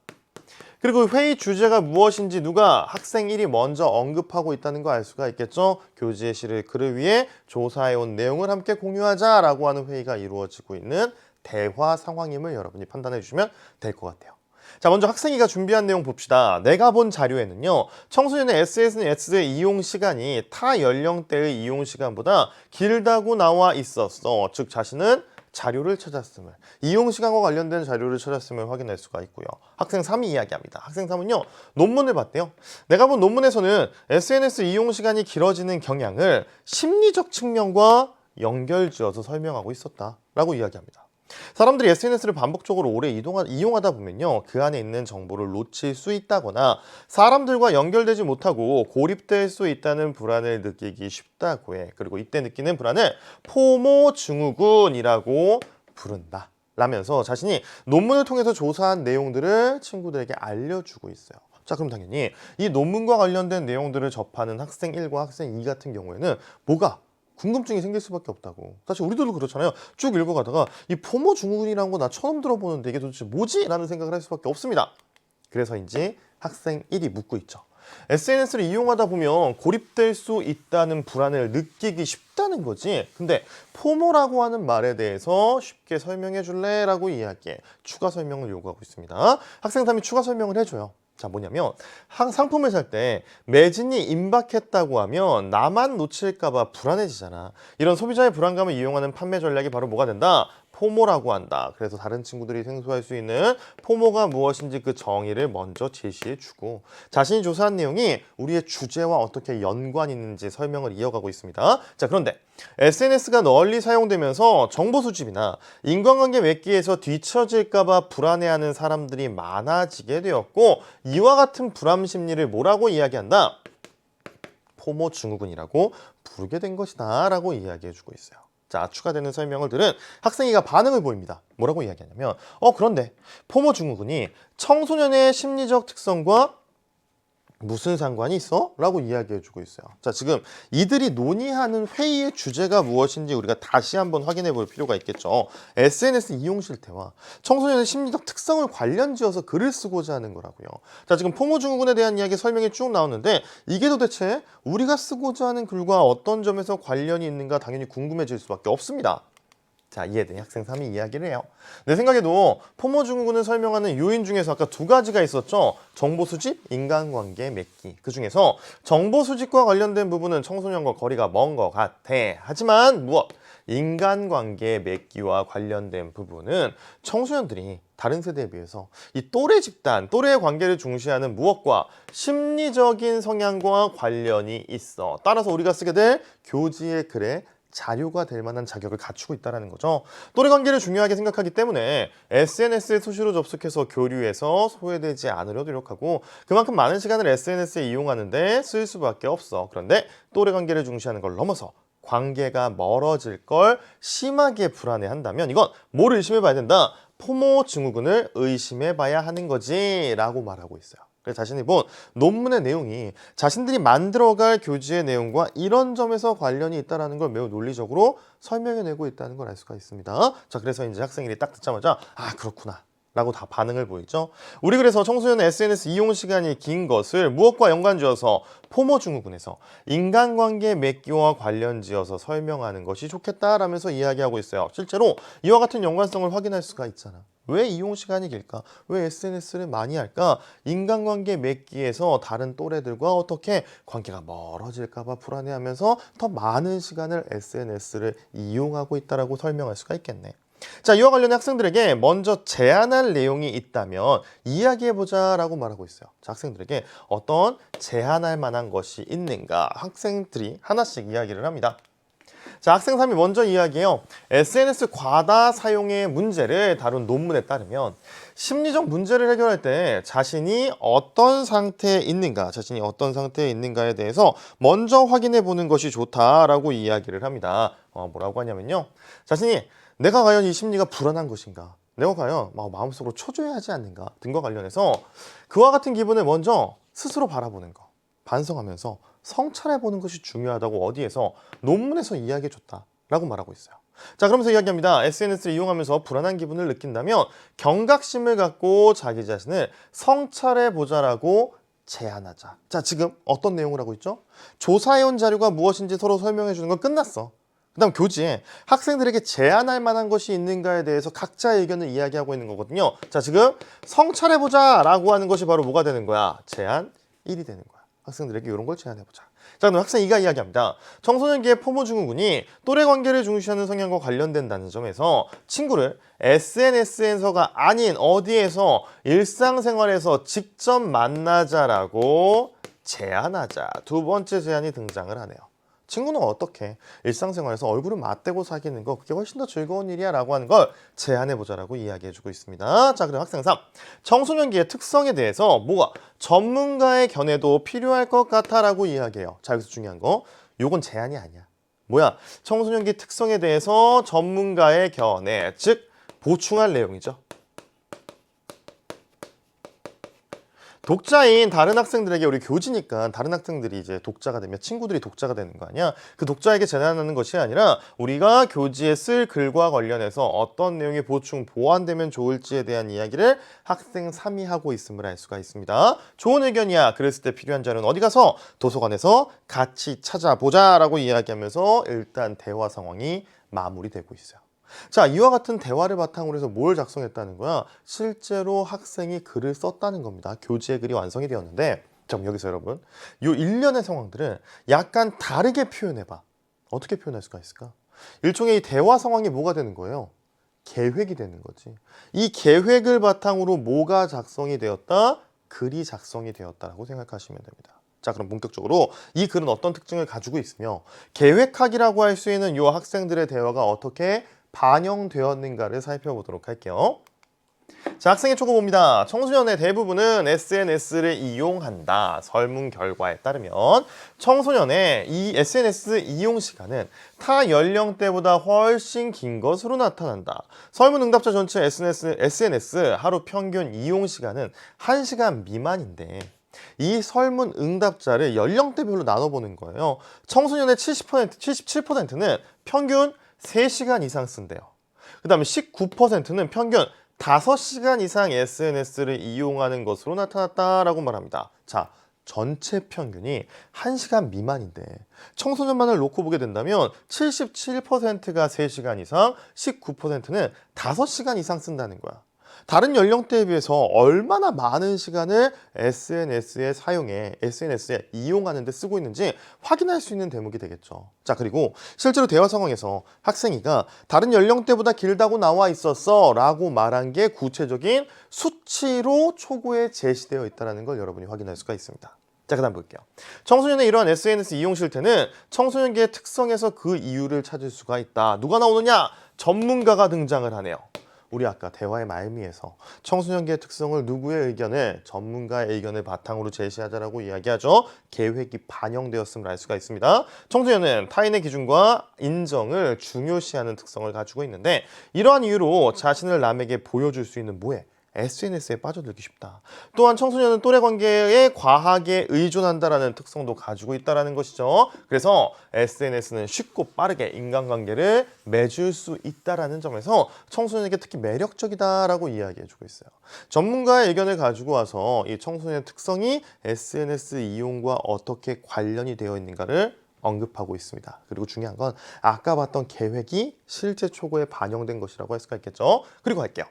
그리고 회의 주제가 무엇인지 누가 학생 1이 먼저 언급하고 있다는 거 알 수가 있겠죠? 교지에 실을 글을 위해 조사해온 내용을 함께 공유하자라고 하는 회의가 이루어지고 있는 대화 상황임을 여러분이 판단해 주시면 될 것 같아요. 자, 먼저 학생이가 준비한 내용 봅시다. 내가 본 자료에는요, 청소년의 SNS의 이용 시간이 타 연령대의 이용 시간보다 길다고 나와 있었어. 즉 자신은 자료를 찾았음을, 이용 시간과 관련된 자료를 찾았음을 확인할 수가 있고요. 학생 3이 이야기합니다. 학생 3은요, 논문을 봤대요. 내가 본 논문에서는 SNS 이용 시간이 길어지는 경향을 심리적 측면과 연결지어서 설명하고 있었다라고 이야기합니다. 사람들이 SNS를 반복적으로 오래 이용하다 보면요, 그 안에 있는 정보를 놓칠 수 있다거나 사람들과 연결되지 못하고 고립될 수 있다는 불안을 느끼기 쉽다고 해. 그리고 이때 느끼는 불안을 포모 증후군이라고 부른다 라면서 자신이 논문을 통해서 조사한 내용들을 친구들에게 알려주고 있어요. 자, 그럼 당연히 이 논문과 관련된 내용들을 접하는 학생 1과 학생 2 같은 경우에는 뭐가 궁금증이 생길 수밖에 없다고. 사실 우리들도 그렇잖아요. 쭉 읽어가다가 이 포모 증후군이라는 거 나 처음 들어보는데 이게 도대체 뭐지? 라는 생각을 할 수밖에 없습니다. 그래서인지 학생 1이 묻고 있죠. SNS를 이용하다 보면 고립될 수 있다는 불안을 느끼기 쉽다는 거지. 근데 포모라고 하는 말에 대해서 쉽게 설명해 줄래? 라고 이야기해. 추가 설명을 요구하고 있습니다. 학생 3이 추가 설명을 해줘요. 자, 뭐냐면 상품을 살 때 매진이 임박했다고 하면 나만 놓칠까봐 불안해지잖아. 이런 소비자의 불안감을 이용하는 판매 전략이 바로 뭐가 된다? 포모라고 한다. 그래서 다른 친구들이 생소할 수 있는 포모가 무엇인지 그 정의를 먼저 제시해주고, 자신이 조사한 내용이 우리의 주제와 어떻게 연관이 있는지 설명을 이어가고 있습니다. 자, 그런데 SNS가 널리 사용되면서 정보 수집이나 인간관계 맺기에서 뒤처질까봐 불안해하는 사람들이 많아지게 되었고, 이와 같은 불안 심리를 뭐라고 이야기한다? 포모 증후군이라고 부르게 된 것이다 라고 이야기해주고 있어요. 자, 추가되는 설명을 들은 학생이가 반응을 보입니다. 뭐라고 이야기하냐면 그런데 포모 증후군이 청소년의 심리적 특성과 무슨 상관이 있어? 라고 이야기해주고 있어요. 자, 지금 이들이 논의하는 회의의 주제가 무엇인지 우리가 다시 한번 확인해 볼 필요가 있겠죠. SNS 이용 실태와 청소년의 심리적 특성을 관련지어서 글을 쓰고자 하는 거라고요. 자, 지금 포모 증후군에 대한 이야기 설명이 쭉 나오는데 이게 도대체 우리가 쓰고자 하는 글과 어떤 점에서 관련이 있는가 당연히 궁금해질 수밖에 없습니다. 자, 이해된 학생 3이 이야기를 해요. 내 생각에도 포모 증후군을 설명하는 요인 중에서 아까 두 가지가 있었죠. 정보 수집, 인간관계 맺기. 그 중에서 정보 수집과 관련된 부분은 청소년과 거리가 먼 것 같아. 하지만 무엇? 인간관계 맺기와 관련된 부분은 청소년들이 다른 세대에 비해서 이 또래 집단, 또래의 관계를 중시하는 무엇과 심리적인 성향과 관련이 있어. 따라서 우리가 쓰게 될 교지의 글에 자료가 될 만한 자격을 갖추고 있다는 거죠. 또래 관계를 중요하게 생각하기 때문에 SNS에 수시로 접속해서 교류해서 소외되지 않으려 노력하고 그만큼 많은 시간을 SNS에 이용하는데 쓸 수밖에 없어. 그런데 또래 관계를 중시하는 걸 넘어서 관계가 멀어질 걸 심하게 불안해한다면 이건 뭘 의심해 봐야 된다? 포모 증후군을 의심해 봐야 하는 거지 라고 말하고 있어요. 그래서 자신이 본 논문의 내용이 자신들이 만들어갈 교지의 내용과 이런 점에서 관련이 있다는 걸 매우 논리적으로 설명해내고 있다는 걸 알 수가 있습니다. 자, 그래서 이제 학생들이 딱 듣자마자 그렇구나 라고 다 반응을 보이죠. 우리 그래서 청소년의 SNS 이용 시간이 긴 것을 무엇과 연관지어서 포모 증후군에서 인간관계 맺기와 관련지어서 설명하는 것이 좋겠다라면서 이야기하고 있어요. 실제로 이와 같은 연관성을 확인할 수가 있잖아. 왜 이용 시간이 길까? 왜 SNS를 많이 할까? 인간관계 맺기에서 다른 또래들과 어떻게 관계가 멀어질까 봐 불안해하면서 더 많은 시간을 SNS를 이용하고 있다라고 설명할 수가 있겠네. 자, 이와 관련해 학생들에게 먼저 제안할 내용이 있다면 이야기해보자 라고 말하고 있어요. 자, 학생들에게 어떤 제안할 만한 것이 있는가 학생들이 하나씩 이야기를 합니다. 자, 학생 3이 먼저 이야기해요. SNS 과다 사용의 문제를 다룬 논문에 따르면 심리적 문제를 해결할 때 자신이 어떤 상태에 있는가에 대해서 먼저 확인해 보는 것이 좋다라고 이야기를 합니다. 뭐라고 하냐면요. 자신이 내가 과연 이 심리가 불안한 것인가? 내가 과연 마음속으로 초조해하지 않는가? 등과 관련해서 그와 같은 기분을 먼저 스스로 바라보는 거, 반성하면서 성찰해보는 것이 중요하다고 어디에서 논문에서 이야기해줬다라고 말하고 있어요. 자, 그러면서 이야기합니다. SNS를 이용하면서 불안한 기분을 느낀다면 경각심을 갖고 자기 자신을 성찰해보자라고 제안하자. 자, 지금 어떤 내용을 하고 있죠? 조사해온 자료가 무엇인지 서로 설명해주는 건 끝났어. 그 다음 교지에 학생들에게 제안할 만한 것이 있는가에 대해서 각자의 의견을 이야기하고 있는 거거든요. 자, 지금 성찰해보자 라고 하는 것이 바로 뭐가 되는 거야? 제안 1이 되는 거야. 학생들에게 이런 걸 제안해보자. 자, 그럼 학생 2가 이야기합니다. 청소년기의 포모 증후군이 또래 관계를 중시하는 성향과 관련된다는 점에서 친구를 SNS에서가 아닌 어디에서 일상생활에서 직접 만나자라고 제안하자. 두 번째 제안이 등장을 하네요. 친구는 어떻게 일상생활에서 얼굴을 맞대고 사귀는 거 그게 훨씬 더 즐거운 일이야 라고 하는 걸 제안해보자라고 이야기해주고 있습니다. 자, 그럼 학생 3. 청소년기의 특성에 대해서 뭐가 전문가의 견해도 필요할 것 같아 라고 이야기해요. 자, 여기서 중요한 거 요건 제안이 아니야. 뭐야? 청소년기 특성에 대해서 전문가의 견해, 즉 보충할 내용이죠. 독자인 다른 학생들에게 우리 교지니까 다른 학생들이 이제 독자가 되면 친구들이 독자가 되는 거 아니야? 그 독자에게 제안하는 것이 아니라 우리가 교지에 쓸 글과 관련해서 어떤 내용이 보충, 보완되면 좋을지에 대한 이야기를 학생 3이 하고 있음을 알 수가 있습니다. 좋은 의견이야. 그랬을 때 필요한 자료는 어디 가서 도서관에서 같이 찾아보자 라고 이야기하면서 일단 대화 상황이 마무리되고 있어요. 자, 이와 같은 대화를 바탕으로 해서 뭘 작성했다는 거야? 실제로 학생이 글을 썼다는 겁니다. 교지의 글이 완성이 되었는데, 자, 여기서 여러분, 이 일련의 상황들을 약간 다르게 표현해봐. 어떻게 표현할 수가 있을까? 일종의 이 대화 상황이 뭐가 되는 거예요? 계획이 되는 거지. 이 계획을 바탕으로 뭐가 작성이 되었다? 글이 작성이 되었다라고 생각하시면 됩니다. 자, 그럼 본격적으로 이 글은 어떤 특징을 가지고 있으며 계획하기라고 할 수 있는 이 학생들의 대화가 어떻게 반영되었는가를 살펴보도록 할게요. 자, 학생의 초고봅니다. 청소년의 대부분은 SNS를 이용한다. 설문 결과에 따르면 청소년의 이 SNS 이용 시간은 타 연령대보다 훨씬 긴 것으로 나타난다. 설문 응답자 전체 SNS 하루 평균 이용 시간은 1시간 미만인데 이 설문 응답자를 연령대별로 나눠보는 거예요. 청소년의 77%는 평균 3시간 이상 쓴대요. 그 다음에 19%는 평균 5시간 이상 SNS를 이용하는 것으로 나타났다라고 말합니다. 자, 전체 평균이 1시간 미만인데 청소년만을 놓고 보게 된다면 77%가 3시간 이상, 19%는 5시간 이상 쓴다는 거야. 다른 연령대에 비해서 얼마나 많은 시간을 SNS에 이용하는 데 쓰고 있는지 확인할 수 있는 대목이 되겠죠. 자, 그리고 실제로 대화 상황에서 학생이가 다른 연령대보다 길다고 나와 있었어 라고 말한 게 구체적인 수치로 초고에 제시되어 있다는 걸 여러분이 확인할 수가 있습니다. 자, 그 다음 볼게요. 청소년의 이러한 SNS 이용 실태는 청소년기의 특성에서 그 이유를 찾을 수가 있다. 누가 나오느냐? 전문가가 등장을 하네요. 우리 아까 대화의 말미에서 청소년기의 특성을 누구의 의견을 전문가의 의견을 바탕으로 제시하자라고 이야기하죠. 계획이 반영되었음을 알 수가 있습니다. 청소년은 타인의 기준과 인정을 중요시하는 특성을 가지고 있는데 이러한 이유로 자신을 남에게 보여줄 수 있는 뭐에 SNS에 빠져들기 쉽다. 또한 청소년은 또래 관계에 과하게 의존한다라는 특성도 가지고 있다는 것이죠. 그래서 SNS는 쉽고 빠르게 인간관계를 맺을 수 있다는 점에서 청소년에게 특히 매력적이다라고 이야기해주고 있어요. 전문가의 의견을 가지고 와서 이 청소년의 특성이 SNS 이용과 어떻게 관련이 되어 있는가를 언급하고 있습니다. 그리고 중요한 건 아까 봤던 계획이 실제 초고에 반영된 것이라고 할 수가 있겠죠. 그리고 할게요.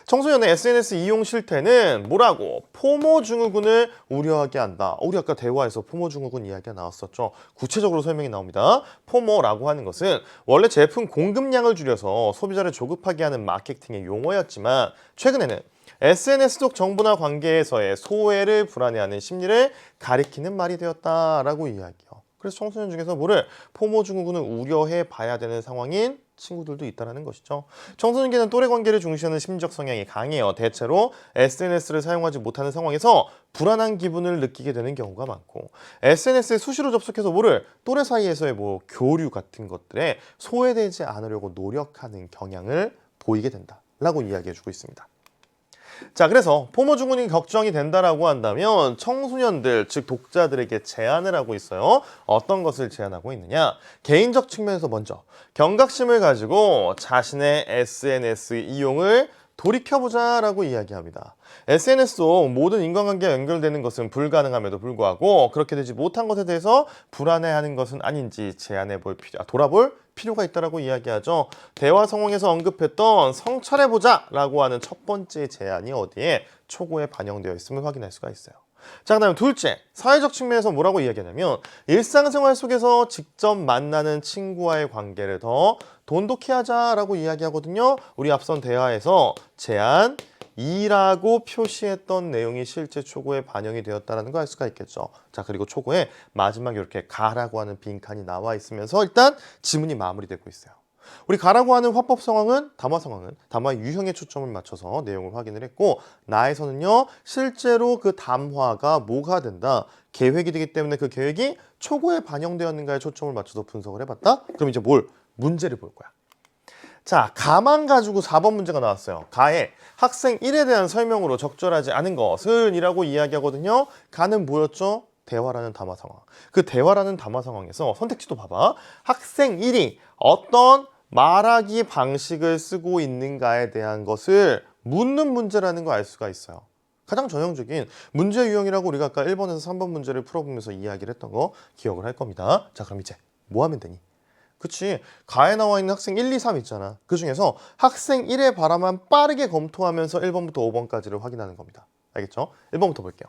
청소년의 SNS 이용 실태는 뭐라고? 포모 증후군을 우려하게 한다. 우리 아까 대화에서 포모 증후군 이야기가 나왔었죠. 구체적으로 설명이 나옵니다. 포모라고 하는 것은 원래 제품 공급량을 줄여서 소비자를 조급하게 하는 마케팅의 용어였지만 최근에는 SNS 속 정보나 관계에서의 소외를 불안해하는 심리를 가리키는 말이 되었다라고 이야기해요. 그래서 청소년 중에서 뭐를 포모 증후군을 우려해 봐야 되는 상황인 친구들도 있다는 것이죠. 청소년기는 또래 관계를 중시하는 심리적 성향이 강해요. 대체로 SNS를 사용하지 못하는 상황에서 불안한 기분을 느끼게 되는 경우가 많고 SNS에 수시로 접속해서 뭐를 또래 사이에서의 교류 같은 것들에 소외되지 않으려고 노력하는 경향을 보이게 된다라고 이야기해주고 있습니다. 자, 그래서 포모 증후군이 걱정이 된다라고 한다면 청소년들, 즉 독자들에게 제안을 하고 있어요. 어떤 것을 제안하고 있느냐? 개인적 측면에서 먼저 경각심을 가지고 자신의 SNS 이용을 돌이켜보자라고 이야기합니다. SNS 속 모든 인간관계가 연결되는 것은 불가능함에도 불구하고 그렇게 되지 못한 것에 대해서 불안해하는 것은 아닌지 돌아볼 필요가 있다라고 이야기하죠. 대화 상황에서 언급했던 성찰해보자라고 하는 첫 번째 제안이 어디에 초고에 반영되어 있음을 확인할 수가 있어요. 자, 그다음에 둘째, 사회적 측면에서 뭐라고 이야기하냐면 일상생활 속에서 직접 만나는 친구와의 관계를 더 돈독히 하자라고 이야기하거든요. 우리 앞선 대화에서 제안 2라고 표시했던 내용이 실제 초고에 반영이 되었다는 걸 알 수가 있겠죠. 자, 그리고 초고에 마지막에 이렇게 가라고 하는 빈칸이 나와 있으면서 일단 지문이 마무리되고 있어요. 우리 가라고 하는 화법 상황은 담화 유형에 초점을 맞춰서 내용을 확인을 했고 나에서는요 실제로 그 담화가 뭐가 된다 계획이 되기 때문에 그 계획이 초고에 반영되었는가에 초점을 맞춰서 분석을 해봤다. 그럼 이제 문제를 볼 거야. 자, 가만 가지고 4번 문제가 나왔어요. 가에 학생 1에 대한 설명으로 적절하지 않은 것은 이라고 이야기하거든요. 가는 뭐였죠? 대화라는 담화 상황. 그 대화라는 담화 상황에서 선택지도 봐봐. 학생 1이 어떤 말하기 방식을 쓰고 있는가에 대한 것을 묻는 문제라는 걸 알 수가 있어요. 가장 전형적인 문제 유형이라고 우리가 아까 1번에서 3번 문제를 풀어보면서 이야기를 했던 거 기억을 할 겁니다. 자, 그럼 이제 뭐 하면 되니? 그치, 가에 나와 있는 학생 1, 2, 3 있잖아. 그 중에서 학생 1의 바람만 빠르게 검토하면서 1번부터 5번까지를 확인하는 겁니다. 알겠죠? 1번부터 볼게요.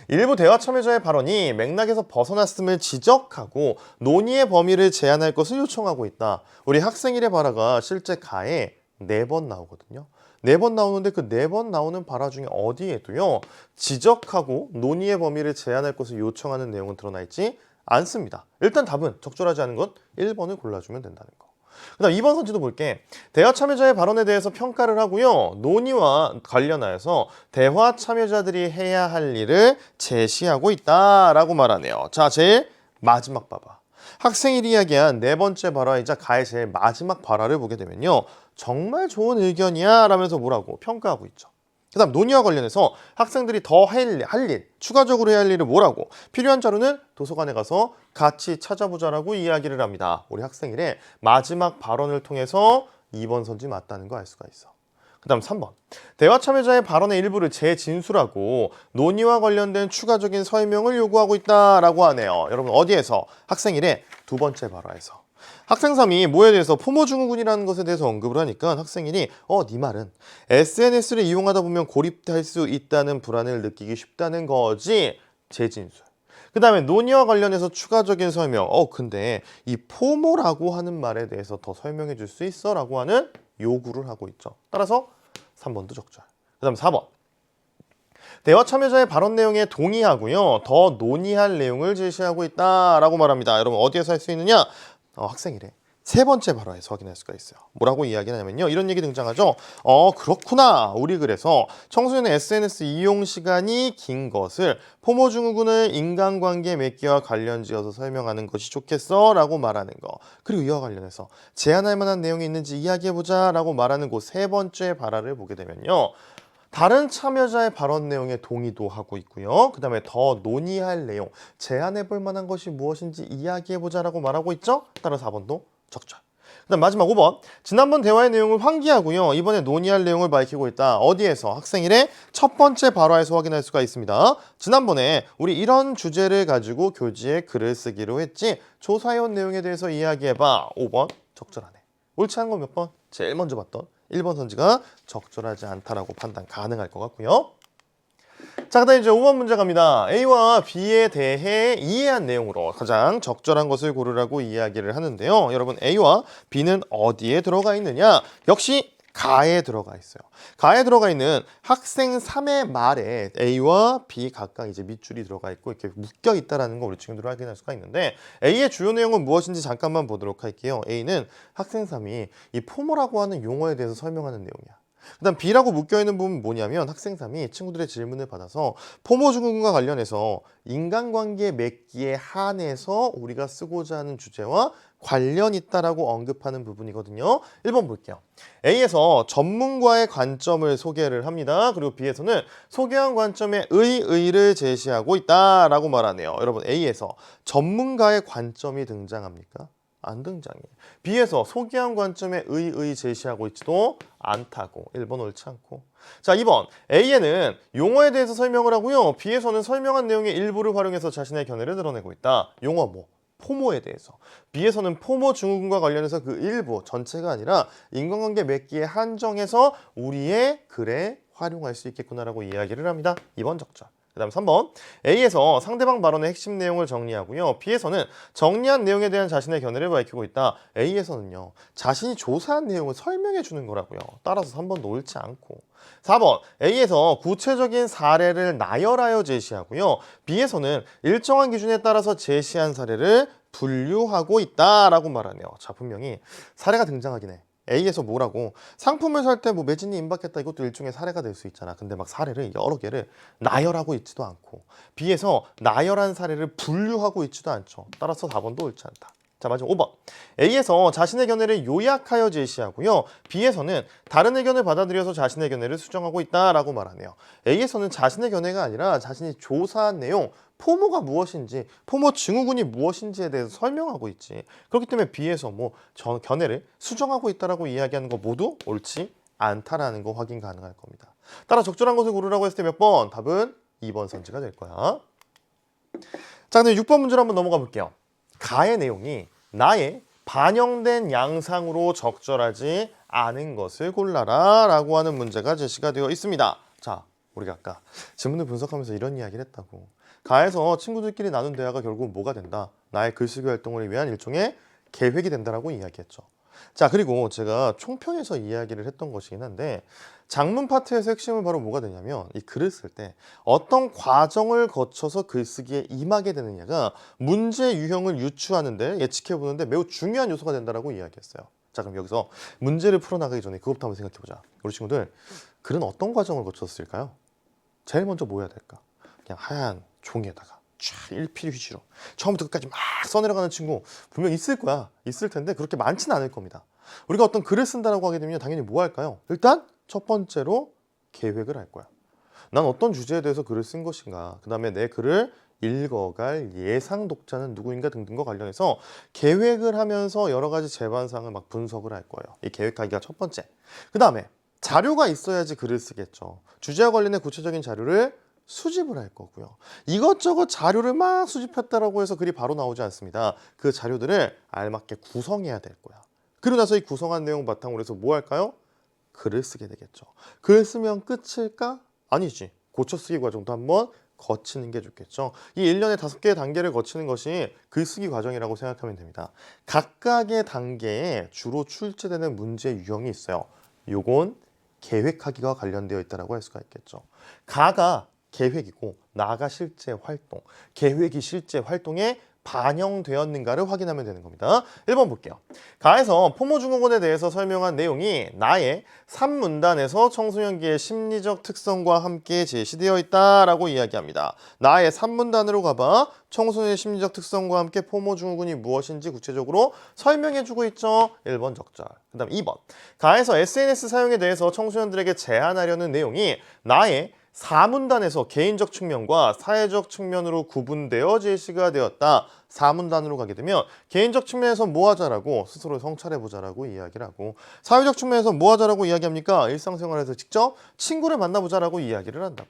일부 대화 참여자의 발언이 맥락에서 벗어났음을 지적하고 논의의 범위를 제한할 것을 요청하고 있다. 우리 학생 1의 발화가 실제 가에 4번 나오거든요. 4번 나오는데 그 4번 나오는 발화 중에 어디에도요 지적하고 논의의 범위를 제한할 것을 요청하는 내용은 드러나 있지 않습니다. 일단 답은 적절하지 않은 것 1번을 골라주면 된다는 거. 그 다음 2번 선지도 볼게. 대화 참여자의 발언에 대해서 평가를 하고요. 논의와 관련하여서 대화 참여자들이 해야 할 일을 제시하고 있다라고 말하네요. 자, 제일 마지막 봐봐. 학생이 이야기한 4번째 발화이자 가의 제일 마지막 발화를 보게 되면요. 정말 좋은 의견이야 라면서 뭐라고 평가하고 있죠. 그 다음 논의와 관련해서 학생들이 더 할 일, 추가적으로 해야 할 일을 뭐라고 필요한 자료는 도서관에 가서 같이 찾아보자라고 이야기를 합니다. 우리 학생 1의 마지막 발언을 통해서 2번 선지 맞다는 거 알 수가 있어. 그 다음 3번. 대화 참여자의 발언의 일부를 재진술하고 논의와 관련된 추가적인 설명을 요구하고 있다라고 하네요. 여러분 어디에서? 학생 1의 두 번째 발화에서. 학생 3이 뭐에 대해서 포모 증후군이라는 것에 대해서 언급을 하니까 학생 1이 네 말은 SNS를 이용하다 보면 고립될 수 있다는 불안을 느끼기 쉽다는 거지. 재진술. 그 다음에 논의와 관련해서 추가적인 설명. 근데 이 포모라고 하는 말에 대해서 더 설명해 줄 수 있어? 라고 하는 요구를 하고 있죠. 따라서 3번도 적절. 그 다음 4번. 대화 참여자의 발언 내용에 동의하고요. 더 논의할 내용을 제시하고 있다라고 말합니다. 여러분 어디에서 할 수 있느냐? 학생이래. 세 번째 발화에서 확인할 수가 있어요. 뭐라고 이야기하냐면요. 이런 얘기 등장하죠. 그렇구나. 우리 그래서 청소년의 SNS 이용 시간이 긴 것을 포모 증후군을 인간관계 맺기와 관련지어서 설명하는 것이 좋겠어 라고 말하는 거. 그리고 이와 관련해서 제안할 만한 내용이 있는지 이야기해보자 라고 말하는 그 세 번째 발화를 보게 되면요. 다른 참여자의 발언 내용에 동의도 하고 있고요. 그 다음에 더 논의할 내용, 제안해 볼 만한 것이 무엇인지 이야기해보자라고 말하고 있죠. 따라서 4번도 적절. 그 다음 마지막 5번. 지난번 대화의 내용을 환기하고요. 이번에 논의할 내용을 밝히고 있다. 어디에서? 학생일의 첫 번째 발화에서 확인할 수가 있습니다. 지난번에 우리 이런 주제를 가지고 교지에 글을 쓰기로 했지. 조사해온 내용에 대해서 이야기해봐. 5번 적절하네. 옳지 않은 건 몇 번? 제일 먼저 봤던 1번 선지가 적절하지 않다라고 판단 가능할 것 같고요. 자, 그다음 이제 5번 문제 갑니다. A와 B에 대해 이해한 내용으로 가장 적절한 것을 고르라고 이야기를 하는데요. 여러분, A와 B는 어디에 들어가 있느냐? 역시 가에 들어가 있어요. 가에 들어가 있는 학생 3의 말에 A와 B 각각 이제 밑줄이 들어가 있고 이렇게 묶여 있다라는 거 우리 친구들 확인할 수가 있는데 A의 주요 내용은 무엇인지 잠깐만 보도록 할게요. A는 학생 3이 이 포모라고 하는 용어에 대해서 설명하는 내용이야. 그다음 B라고 묶여있는 부분은 뭐냐면 학생 3이 친구들의 질문을 받아서 포모 증후군과 관련해서 인간관계 맺기에 한해서 우리가 쓰고자 하는 주제와 관련 있다라고 언급하는 부분이거든요. 1번 볼게요. A에서 전문가의 관점을 소개를 합니다. 그리고 B에서는 소개한 관점에 의의를 제시하고 있다라고 말하네요. 여러분, A에서 전문가의 관점이 등장합니까? 안 등장해. B에서 소개한 관점에 의의 제시하고 있지도 않다고. 1번 옳지 않고. 자, 2번. A에는 용어에 대해서 설명을 하고요. B에서는 설명한 내용의 일부를 활용해서 자신의 견해를 드러내고 있다. 용어 뭐? 포모에 대해서. B에서는 포모 증후군과 관련해서 그 일부, 전체가 아니라 인간관계 맺기에 한정해서 우리의 글에 활용할 수 있겠구나라고 이야기를 합니다. 2번 적절. 그 다음 3번. A에서 상대방 발언의 핵심 내용을 정리하고요. B에서는 정리한 내용에 대한 자신의 견해를 밝히고 있다. A에서는요. 자신이 조사한 내용을 설명해 주는 거라고요. 따라서 3번도 옳지 않고. 4번. A에서 구체적인 사례를 나열하여 제시하고요. B에서는 일정한 기준에 따라서 제시한 사례를 분류하고 있다라고 말하네요. 자, 분명히 사례가 등장하긴 해. A에서 뭐라고 상품을 살 때 뭐 매진이 임박했다 이것도 일종의 사례가 될 수 있잖아. 근데 막 사례를 여러 개를 나열하고 있지도 않고 B에서 나열한 사례를 분류하고 있지도 않죠. 따라서 4번도 옳지 않다. 자, 마지막 5번. A에서 자신의 견해를 요약하여 제시하고요. B에서는 다른 의견을 받아들여서 자신의 견해를 수정하고 있다라고 말하네요. A에서는 자신의 견해가 아니라 자신이 조사한 내용, 포모가 무엇인지, 포모 증후군이 무엇인지에 대해서 설명하고 있지. 그렇기 때문에 B에서 뭐 견해를 수정하고 있다라고 이야기하는 거 모두 옳지 않다라는 거 확인 가능할 겁니다. 따라 적절한 것을 고르라고 했을 때 몇 번? 답은 2번 선지가 될 거야. 자, 근데 6번 문제로 한번 넘어가 볼게요. 가의 내용이 나의 반영된 양상으로 적절하지 않은 것을 골라라 라고 하는 문제가 제시가 되어 있습니다. 자, 우리가 아까 지문을 분석하면서 이런 이야기를 했다고. 가에서 친구들끼리 나눈 대화가 결국 뭐가 된다? 나의 글쓰기 활동을 위한 일종의 계획이 된다라고 이야기했죠. 자, 그리고 제가 총평에서 이야기를 했던 것이긴 한데 장문 파트에서 핵심은 바로 뭐가 되냐면 이 글을 쓸 때 어떤 과정을 거쳐서 글쓰기에 임하게 되느냐가 문제 유형을 유추하는데 예측해보는데 매우 중요한 요소가 된다라고 이야기했어요. 자, 그럼 여기서 문제를 풀어나가기 전에 그것부터 한번 생각해보자. 우리 친구들, 글은 어떤 과정을 거쳤을까요? 제일 먼저 뭐 해야 될까? 그냥 하얀 종이에다가 쫙 일필휘지로 처음부터 끝까지 막 써내려가는 친구 분명 있을 거야. 있을 텐데 그렇게 많지는 않을 겁니다. 우리가 어떤 글을 쓴다라고 하게 되면 당연히 뭐 할까요? 일단 첫 번째로 계획을 할 거야. 난 어떤 주제에 대해서 글을 쓴 것인가, 그 다음에 내 글을 읽어갈 예상 독자는 누구인가 등등과 관련해서 계획을 하면서 여러 가지 제반상을 막 분석을 할 거예요. 이 계획하기가 첫 번째. 그 다음에 자료가 있어야지 글을 쓰겠죠. 주제와 관련된 구체적인 자료를 수집을 할 거고요. 이것저것 자료를 막 수집했다라고 해서 글이 바로 나오지 않습니다. 그 자료들을 알맞게 구성해야 될 거야. 그리고 나서 이 구성한 내용 바탕으로 해서 뭐 할까요? 글을 쓰게 되겠죠. 글 쓰면 끝일까? 아니지. 고쳐쓰기 과정도 한번 거치는 게 좋겠죠. 이 1년에 5개의 단계를 거치는 것이 글쓰기 과정이라고 생각하면 됩니다. 각각의 단계에 주로 출제되는 문제 유형이 있어요. 요건 계획하기와 관련되어 있다고 할 수가 있겠죠. 가가 계획이고 나가 실제 활동, 계획이 실제 활동의 반영되었는가를 확인하면 되는 겁니다. 1번 볼게요. 가에서 포모증후군에 대해서 설명한 내용이 나의 3문단에서 청소년기의 심리적 특성과 함께 제시되어 있다라고 이야기합니다. 나의 3문단으로 가봐. 청소년의 심리적 특성과 함께 포모증후군이 무엇인지 구체적으로 설명해주고 있죠. 1번 적절. 그 다음 2번. 가에서 SNS 사용에 대해서 청소년들에게 제안하려는 내용이 나의 4문단에서 개인적 측면과 사회적 측면으로 구분되어 제시가 되었다. 4문단으로 가게 되면 개인적 측면에서 뭐 하자라고 스스로 성찰해보자라고 이야기를 하고 사회적 측면에서 뭐 하자라고 이야기합니까? 일상생활에서 직접 친구를 만나보자라고 이야기를 한다고.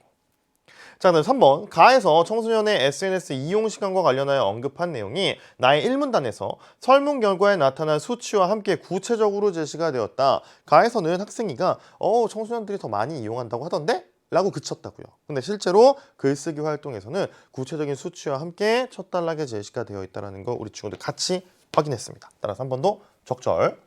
자, 그다음 3번. 가에서 청소년의 SNS 이용 시간과 관련하여 언급한 내용이 나의 1문단에서 설문 결과에 나타난 수치와 함께 구체적으로 제시가 되었다. 가에서는 학생이가 청소년들이 더 많이 이용한다고 하던데? 라고 그쳤다고요. 근데 실제로 글쓰기 활동에서는 구체적인 수치와 함께 첫 단락에 제시가 되어 있다는 거 우리 친구들 같이 확인했습니다. 따라서 한 번 더 적절.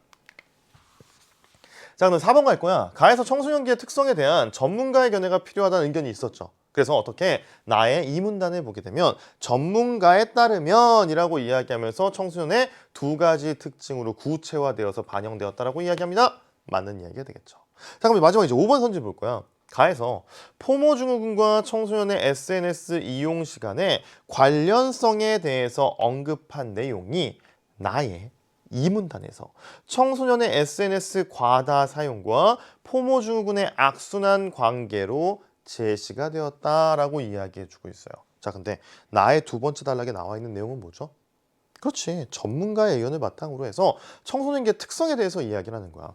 자, 그럼 4번 갈 거야. 가에서 청소년기의 특성에 대한 전문가의 견해가 필요하다는 의견이 있었죠. 그래서 어떻게 나의 이 문단을 보게 되면 전문가에 따르면 이라고 이야기하면서 청소년의 2가지 특징으로 구체화되어서 반영되었다라고 이야기합니다. 맞는 이야기가 되겠죠. 자, 그럼 마지막 이제 5번 선지 볼 거야. 가에서 포모증후군과 청소년의 SNS 이용 시간의 관련성에 대해서 언급한 내용이 나의 이 문단에서 청소년의 SNS 과다 사용과 포모증후군의 악순환 관계로 제시가 되었다라고 이야기해주고 있어요. 자, 근데 나의 2번째 단락에 나와 있는 내용은 뭐죠? 그렇지, 전문가의 의견을 바탕으로 해서 청소년기의 특성에 대해서 이야기를 하는 거야.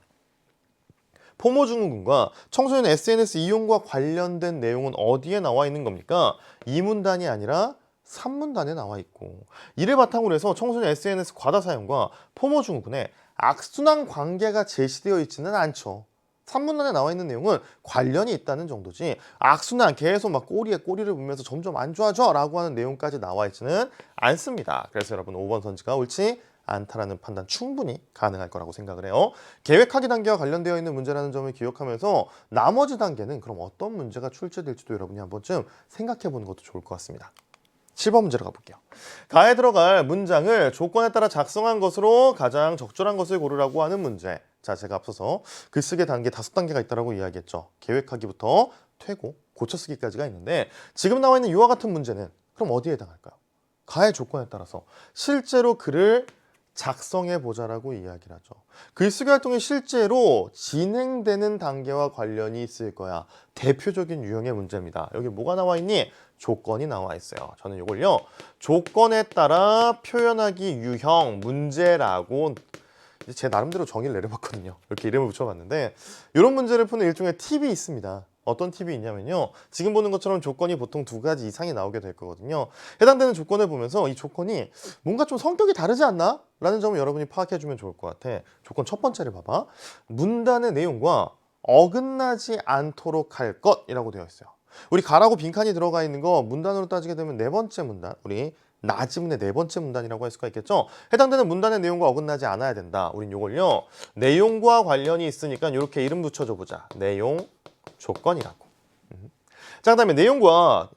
포모증후군과 청소년 SNS 이용과 관련된 내용은 어디에 나와 있는 겁니까? 2문단이 아니라 3문단에 나와 있고 이를 바탕으로 해서 청소년 SNS 과다 사용과 포모증후군의 악순환 관계가 제시되어 있지는 않죠. 3문단에 나와 있는 내용은 관련이 있다는 정도지 악순환 계속 막 꼬리에 꼬리를 물면서 점점 안 좋아져 라고 하는 내용까지 나와 있지는 않습니다. 그래서 여러분 5번 선지가 옳지 않다라는 판단 충분히 가능할 거라고 생각을 해요. 계획하기 단계와 관련되어 있는 문제라는 점을 기억하면서 나머지 단계는 그럼 어떤 문제가 출제될지도 여러분이 한 번쯤 생각해 보는 것도 좋을 것 같습니다. 7번 문제로 가볼게요. 가에 들어갈 문장을 조건에 따라 작성한 것으로 가장 적절한 것을 고르라고 하는 문제. 자, 제가 앞서서 글쓰기 단계 5단계가 있다고 이야기했죠. 계획하기부터 퇴고, 고쳐쓰기까지가 있는데 지금 나와 있는 이와 같은 문제는 그럼 어디에 해당할까요? 가의 조건에 따라서 실제로 글을 작성해 보자라고 이야기를 하죠. 글쓰기 활동이 실제로 진행되는 단계와 관련이 있을 거야. 대표적인 유형의 문제입니다. 여기 뭐가 나와 있니? 조건이 나와 있어요. 저는 이걸요. 조건에 따라 표현하기 유형 문제라고 제 나름대로 정의를 내려봤거든요. 이렇게 이름을 붙여봤는데 이런 문제를 푸는 일종의 팁이 있습니다. 어떤 팁이 있냐면요. 지금 보는 것처럼 조건이 보통 2가지 이상이 나오게 될 거거든요. 해당되는 조건을 보면서 이 조건이 뭔가 좀 성격이 다르지 않나? 라는 점을 여러분이 파악해주면 좋을 것 같아. 조건 첫 번째를 봐봐. 문단의 내용과 어긋나지 않도록 할 것이라고 되어 있어요. 우리 가라고 빈칸이 들어가 있는 거 문단으로 따지게 되면 4번째 문단, 우리 나지문의 4번째 문단이라고 할 수가 있겠죠. 해당되는 문단의 내용과 어긋나지 않아야 된다. 우린 요걸요. 내용과 관련이 있으니까 이렇게 이름 붙여줘 보자. 내용 조건이라고. 자, 그다음에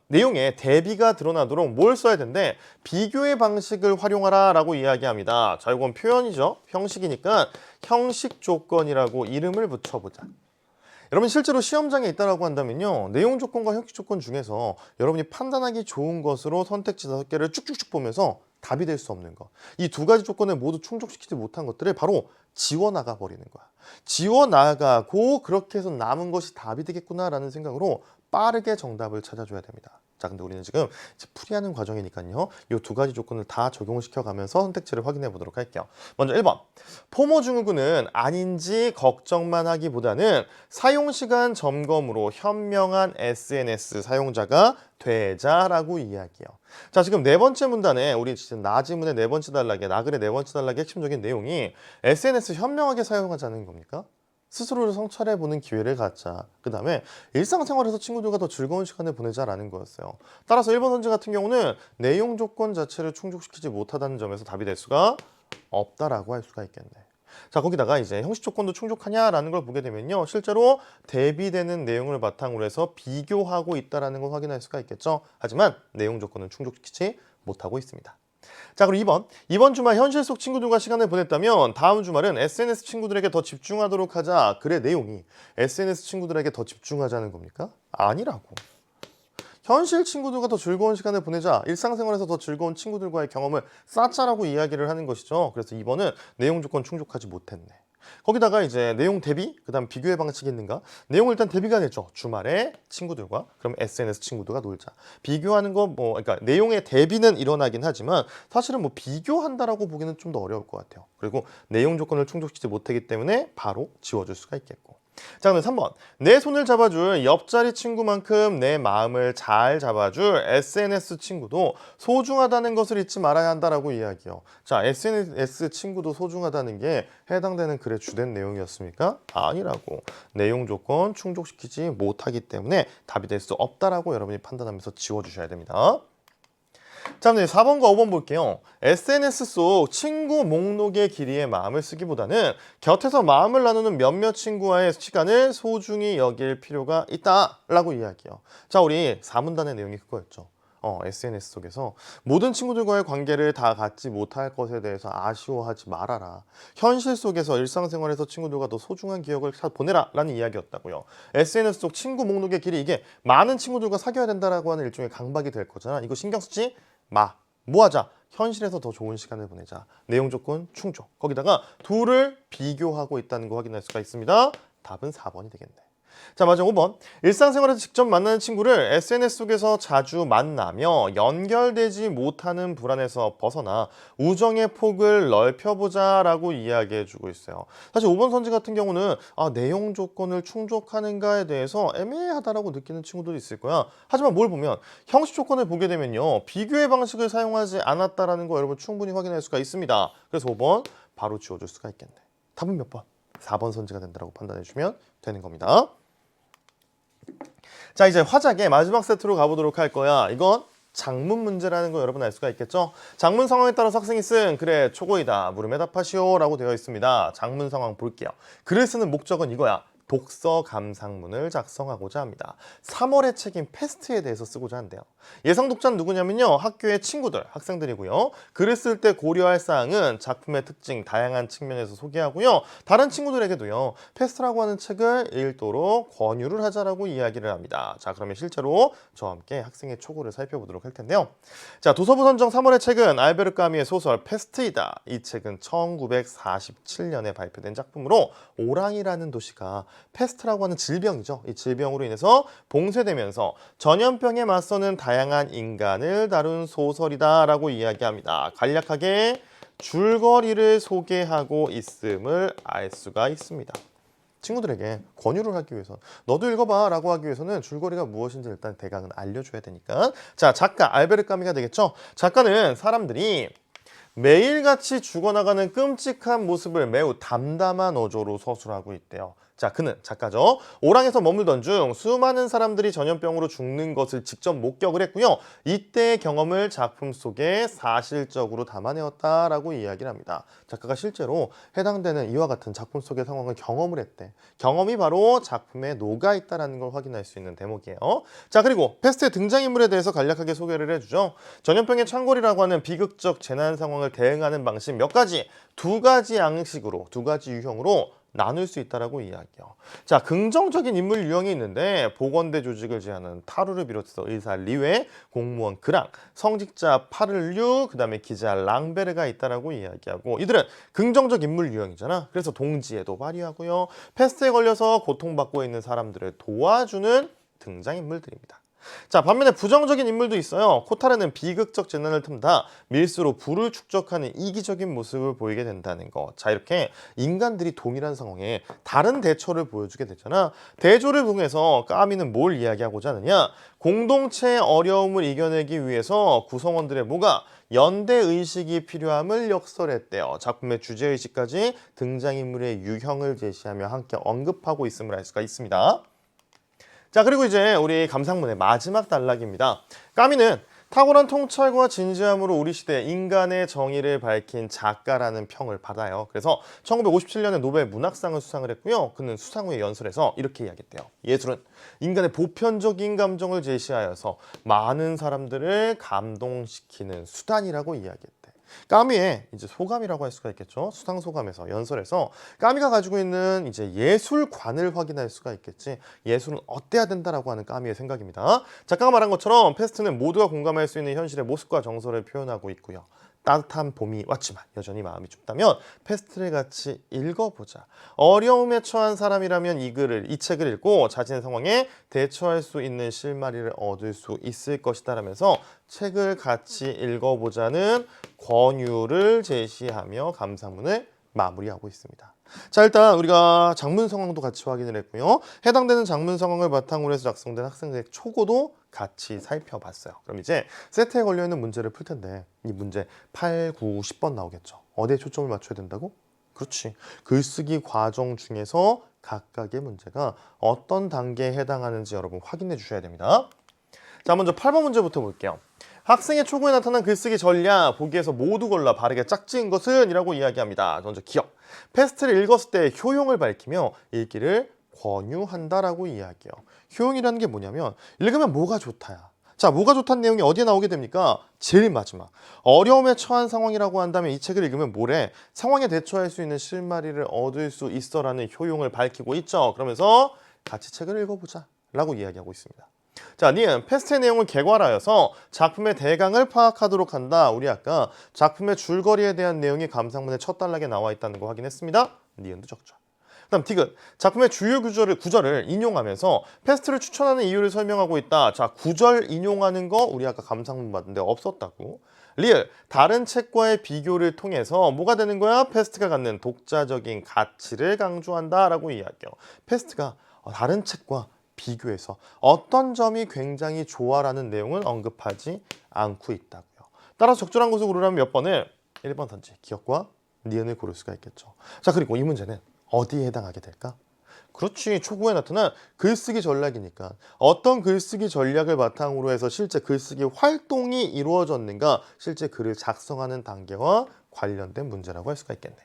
내용에 대비가 드러나도록 뭘 써야 되는데 비교의 방식을 활용하라 라고 이야기합니다. 자, 이건 표현이죠. 형식이니까 형식 조건이라고 이름을 붙여보자. 여러분 실제로 시험장에 있다라고 한다면요. 내용 조건과 형식 조건 중에서 여러분이 판단하기 좋은 것으로 선택지 5개를 쭉쭉쭉 보면서 답이 될 수 없는 것. 이 2가지 조건을 모두 충족시키지 못한 것들을 바로 지워나가 버리는 거야. 지워나가고 그렇게 해서 남은 것이 답이 되겠구나라는 생각으로 빠르게 정답을 찾아줘야 됩니다. 자, 근데 우리는 지금 풀이하는 과정이니까요. 이 2가지 조건을 다 적용시켜 가면서 선택지를 확인해 보도록 할게요. 먼저 1번. 포모증후군은 아닌지 걱정만 하기보다는 사용시간 점검으로 현명한 SNS 사용자가 되자라고 이야기해요. 자, 지금 4번째 문단에 우리 지금 나지문의 4번째 단락에 나글의 4번째 단락의 핵심적인 내용이 SNS 현명하게 사용하자는 겁니까? 스스로를 성찰해보는 기회를 갖자. 그 다음에 일상생활에서 친구들과 더 즐거운 시간을 보내자라는 거였어요. 따라서 1번 선지 같은 경우는 내용 조건 자체를 충족시키지 못하다는 점에서 답이 될 수가 없다라고 할 수가 있겠네. 자, 거기다가 이제 형식 조건도 충족하냐라는 걸 보게 되면요. 실제로 대비되는 내용을 바탕으로 해서 비교하고 있다라는 걸 확인할 수가 있겠죠. 하지만 내용 조건은 충족시키지 못하고 있습니다. 자, 그리고 2번. 이번 주말 현실 속 친구들과 시간을 보냈다면 다음 주말은 SNS 친구들에게 더 집중하도록 하자. 글의 내용이 SNS 친구들에게 더 집중하자는 겁니까? 아니라고. 현실 친구들과 더 즐거운 시간을 보내자. 일상생활에서 더 즐거운 친구들과의 경험을 쌓자라고 이야기를 하는 것이죠. 그래서 2번은 내용 조건 충족하지 못했네. 거기다가 이제 내용 대비, 그다음 비교의 방식이 있는가? 내용을 일단 대비가 되죠. 주말에 친구들과 그럼 SNS 친구들과 놀자. 비교하는 거 뭐 그러니까 내용의 대비는 일어나긴 하지만 사실은 뭐 비교한다라고 보기는 좀 더 어려울 것 같아요. 그리고 내용 조건을 충족시키지 못하기 때문에 바로 지워줄 수가 있겠고. 자, 그럼 3번. 내 손을 잡아줄 옆자리 친구만큼 내 마음을 잘 잡아줄 SNS 친구도 소중하다는 것을 잊지 말아야 한다라고 이야기요. 자, SNS 친구도 소중하다는 게 해당되는 글의 주된 내용이었습니까? 아니라고. 내용 조건 충족시키지 못하기 때문에 답이 될 수 없다라고 여러분이 판단하면서 지워주셔야 됩니다. 자, 그럼 4번과 5번 볼게요. SNS 속 친구 목록의 길이에 마음을 쓰기보다는 곁에서 마음을 나누는 몇몇 친구와의 시간을 소중히 여길 필요가 있다라고 이야기해요. 자, 우리 4문단의 내용이 그거였죠. SNS 속에서 모든 친구들과의 관계를 다 갖지 못할 것에 대해서 아쉬워하지 말아라. 현실 속에서 일상생활에서 친구들과 더 소중한 기억을 보내라 라는 이야기였다고요. SNS 속 친구 목록의 길이 이게 많은 친구들과 사귀어야 된다라고 하는 일종의 강박이 될 거잖아. 이거 신경 쓰지 마. 뭐 하자? 현실에서 더 좋은 시간을 보내자. 내용 조건 충족. 거기다가 둘을 비교하고 있다는 거 확인할 수가 있습니다. 답은 4번이 되겠네. 자, 마지막 5번. 일상생활에서 직접 만나는 친구를 SNS 속에서 자주 만나며 연결되지 못하는 불안에서 벗어나 우정의 폭을 넓혀보자라고 이야기해주고 있어요. 사실 5번 선지 같은 경우는 내용 조건을 충족하는가에 대해서 애매하다라고 느끼는 친구들이 있을 거야. 하지만 뭘 보면 형식 조건을 보게 되면요. 비교의 방식을 사용하지 않았다라는 거 여러분 충분히 확인할 수가 있습니다. 그래서 5번 바로 지워줄 수가 있겠네. 답은 몇 번? 4번 선지가 된다고 판단해주면 되는 겁니다. 자, 이제 화작의 마지막 세트로 가보도록 할 거야. 이건 장문 문제라는 거 여러분 알 수가 있겠죠? 장문 상황에 따라서 학생이 쓴 글의 초고이다. 물음에 답하시오 라고 되어 있습니다. 장문 상황 볼게요. 글을 쓰는 목적은 이거야. 독서 감상문을 작성하고자 합니다. 3월의 책인 페스트에 대해서 쓰고자 한대요. 예상 독자는 누구냐면요. 학교의 친구들, 학생들이고요. 글을 쓸 때 고려할 사항은 작품의 특징, 다양한 측면에서 소개하고요. 다른 친구들에게도요. 페스트라고 하는 책을 읽도록 권유를 하자라고 이야기를 합니다. 자, 그러면 실제로 저와 함께 학생의 초고를 살펴보도록 할 텐데요. 자, 도서부 선정 3월의 책은 알베르 까미의 소설 페스트이다. 이 책은 1947년에 발표된 작품으로 오랑이라는 도시가 페스트라고 하는 질병이죠. 이 질병으로 인해서 봉쇄되면서 전염병에 맞서는 다양한 인간을 다룬 소설이다라고 이야기합니다. 간략하게 줄거리를 소개하고 있음을 알 수가 있습니다. 친구들에게 권유를 하기 위해서 너도 읽어봐 라고 하기 위해서는 줄거리가 무엇인지 일단 대강은 알려줘야 되니까. 자, 작가 알베르 까미가 되겠죠. 작가는 사람들이 매일같이 죽어나가는 끔찍한 모습을 매우 담담한 어조로 서술하고 있대요. 자, 그는 작가죠. 오랑에서 머물던 중 수많은 사람들이 전염병으로 죽는 것을 직접 목격을 했고요. 이때의 경험을 작품 속에 사실적으로 담아내었다라고 이야기를 합니다. 작가가 실제로 해당되는 이와 같은 작품 속의 상황을 경험을 했대. 경험이 바로 작품에 녹아있다는 걸 확인할 수 있는 대목이에요. 자, 그리고 페스트의 등장인물에 대해서 간략하게 소개를 해주죠. 전염병의 창궐이라고 하는 비극적 재난 상황을 대응하는 방식 몇 가지, 두 가지 양식으로, 두 가지 유형으로 나눌 수 있다라고 이야기해요. 자, 긍정적인 인물 유형이 있는데 보건대 조직을 지향하는 타루를 비롯해서 의사 리웨, 공무원 그랑, 성직자 파를류, 그다음에 기자 랑베르가 있다라고 이야기하고 이들은 긍정적 인물 유형이잖아. 그래서 동지에도 발휘하고요. 패스트에 걸려서 고통받고 있는 사람들을 도와주는 등장인물들입니다. 자, 반면에 부정적인 인물도 있어요. 코타르는 비극적 재난을 틈타 밀수로 부를 축적하는 이기적인 모습을 보이게 된다는 거. 자, 이렇게 인간들이 동일한 상황에 다른 대처를 보여주게 되잖아. 대조를 통해서 까미는 뭘 이야기하고자 하느냐? 공동체의 어려움을 이겨내기 위해서 구성원들의 뭐가 연대의식이 필요함을 역설했대요. 작품의 주제의식까지 등장인물의 유형을 제시하며 함께 언급하고 있음을 알 수가 있습니다. 자, 그리고 이제 우리 감상문의 마지막 단락입니다. 까미는 탁월한 통찰과 진지함으로 우리 시대 인간의 정의를 밝힌 작가라는 평을 받아요. 그래서 1957년에 노벨 문학상을 수상을 했고요. 그는 수상 후에 연설에서 이렇게 이야기했대요. 예술은 인간의 보편적인 감정을 제시하여서 많은 사람들을 감동시키는 수단이라고 이야기했대. 까미의 이제 소감이라고 할 수가 있겠죠. 수상소감에서 연설에서 까미가 가지고 있는 이제 예술관을 확인할 수가 있겠지. 예술은 어때야 된다라고 하는 까미의 생각입니다. 작가가 말한 것처럼 페스트는 모두가 공감할 수 있는 현실의 모습과 정서를 표현하고 있고요. 따뜻한 봄이 왔지만 여전히 마음이 춥다면 페스트를 같이 읽어보자. 어려움에 처한 사람이라면 이 책을 읽고 자신의 상황에 대처할 수 있는 실마리를 얻을 수 있을 것이다 라면서 책을 같이 읽어보자는 권유를 제시하며 감상문을 마무리하고 있습니다. 자, 일단 우리가 장문 상황도 같이 확인을 했고요. 해당되는 장문 상황을 바탕으로 해서 작성된 학생들의 초고도 같이 살펴봤어요. 그럼 이제 세트에 걸려있는 문제를 풀 텐데 이 문제 8, 9, 10번 나오겠죠. 어디에 초점을 맞춰야 된다고? 그렇지. 글쓰기 과정 중에서 각각의 문제가 어떤 단계에 해당하는지 여러분 확인해 주셔야 됩니다. 자, 먼저 8번 문제부터 볼게요. 학생의 초고에 나타난 글쓰기 전략 보기에서 모두 골라 바르게 짝지은 것은? 이라고 이야기합니다. 먼저 기억. 페스트를 읽었을 때 효용을 밝히며 읽기를 권유한다라고 이야기해요. 효용이라는 게 뭐냐면 읽으면 뭐가 좋다야. 자, 뭐가 좋다는 내용이 어디에 나오게 됩니까? 제일 마지막. 어려움에 처한 상황이라고 한다면 이 책을 읽으면 뭐래? 상황에 대처할 수 있는 실마리를 얻을 수 있어라는 효용을 밝히고 있죠. 그러면서 같이 책을 읽어보자 라고 이야기하고 있습니다. 자, 니은 페스트의 내용을 개괄하여서 작품의 대강을 파악하도록 한다. 우리 아까 작품의 줄거리에 대한 내용이 감상문의 첫 단락에 나와 있다는 거 확인했습니다. 니은도 적죠. 그다음 디귿 작품의 주요 구절을 인용하면서 페스트를 추천하는 이유를 설명하고 있다. 자, 구절 인용하는 거 우리 아까 감상문 봤는데 없었다고. 리을 다른 책과의 비교를 통해서 뭐가 되는 거야? 페스트가 갖는 독자적인 가치를 강조한다라고 이야기해요. 페스트가 다른 책과 비교해서 어떤 점이 굉장히 좋아라는 내용은 언급하지 않고 있다고요. 따라서 적절한 것을 고르려면 몇 번을? 1번 선지 기억과 니은을 고를 수가 있겠죠. 자, 그리고 이 문제는 어디에 해당하게 될까? 그렇지, 초고에 나타난 글쓰기 전략이니까 어떤 글쓰기 전략을 바탕으로 해서 실제 글쓰기 활동이 이루어졌는가, 실제 글을 작성하는 단계와 관련된 문제라고 할 수가 있겠네.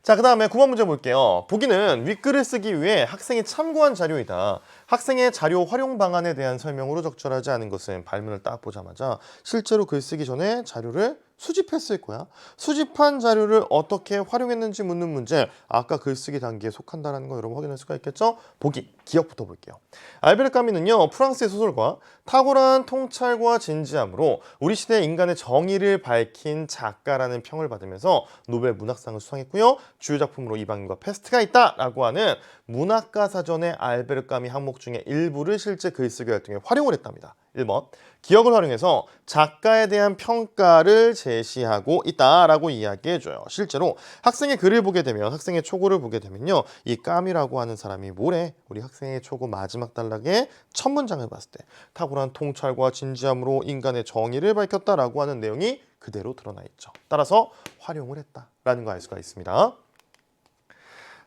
자, 그 다음에 9번 문제 볼게요. 보기는 윗글을 쓰기 위해 학생이 참고한 자료이다. 학생의 자료 활용 방안에 대한 설명으로 적절하지 않은 것은 발문을 딱 보자마자 실제로 글 쓰기 전에 자료를 수집했을 거야. 수집한 자료를 어떻게 활용했는지 묻는 문제, 아까 글쓰기 단계에 속한다는 거 여러분 확인할 수가 있겠죠? 보기, 기억부터 볼게요. 알베르 까미는요, 프랑스의 소설가, 탁월한 통찰과 진지함으로 우리 시대 인간의 정의를 밝힌 작가라는 평을 받으면서 노벨 문학상을 수상했고요. 주요 작품으로 이방인과 페스트가 있다라고 하는 문학가 사전의 알베르 까미 항목 중에 일부를 실제 글쓰기 활동에 활용을 했답니다. 1번, 기억을 활용해서 작가에 대한 평가를 제시하고 있다라고 이야기해줘요. 실제로 학생의 글을 보게 되면, 학생의 초고를 보게 되면요, 이 까미라고 하는 사람이 뭐래? 우리 학생의 초고 마지막 단락의 첫 문장을 봤을 때 탁월한 통찰과 진지함으로 인간의 정의를 밝혔다라고 하는 내용이 그대로 드러나 있죠. 따라서 활용을 했다라는 거 알 수가 있습니다.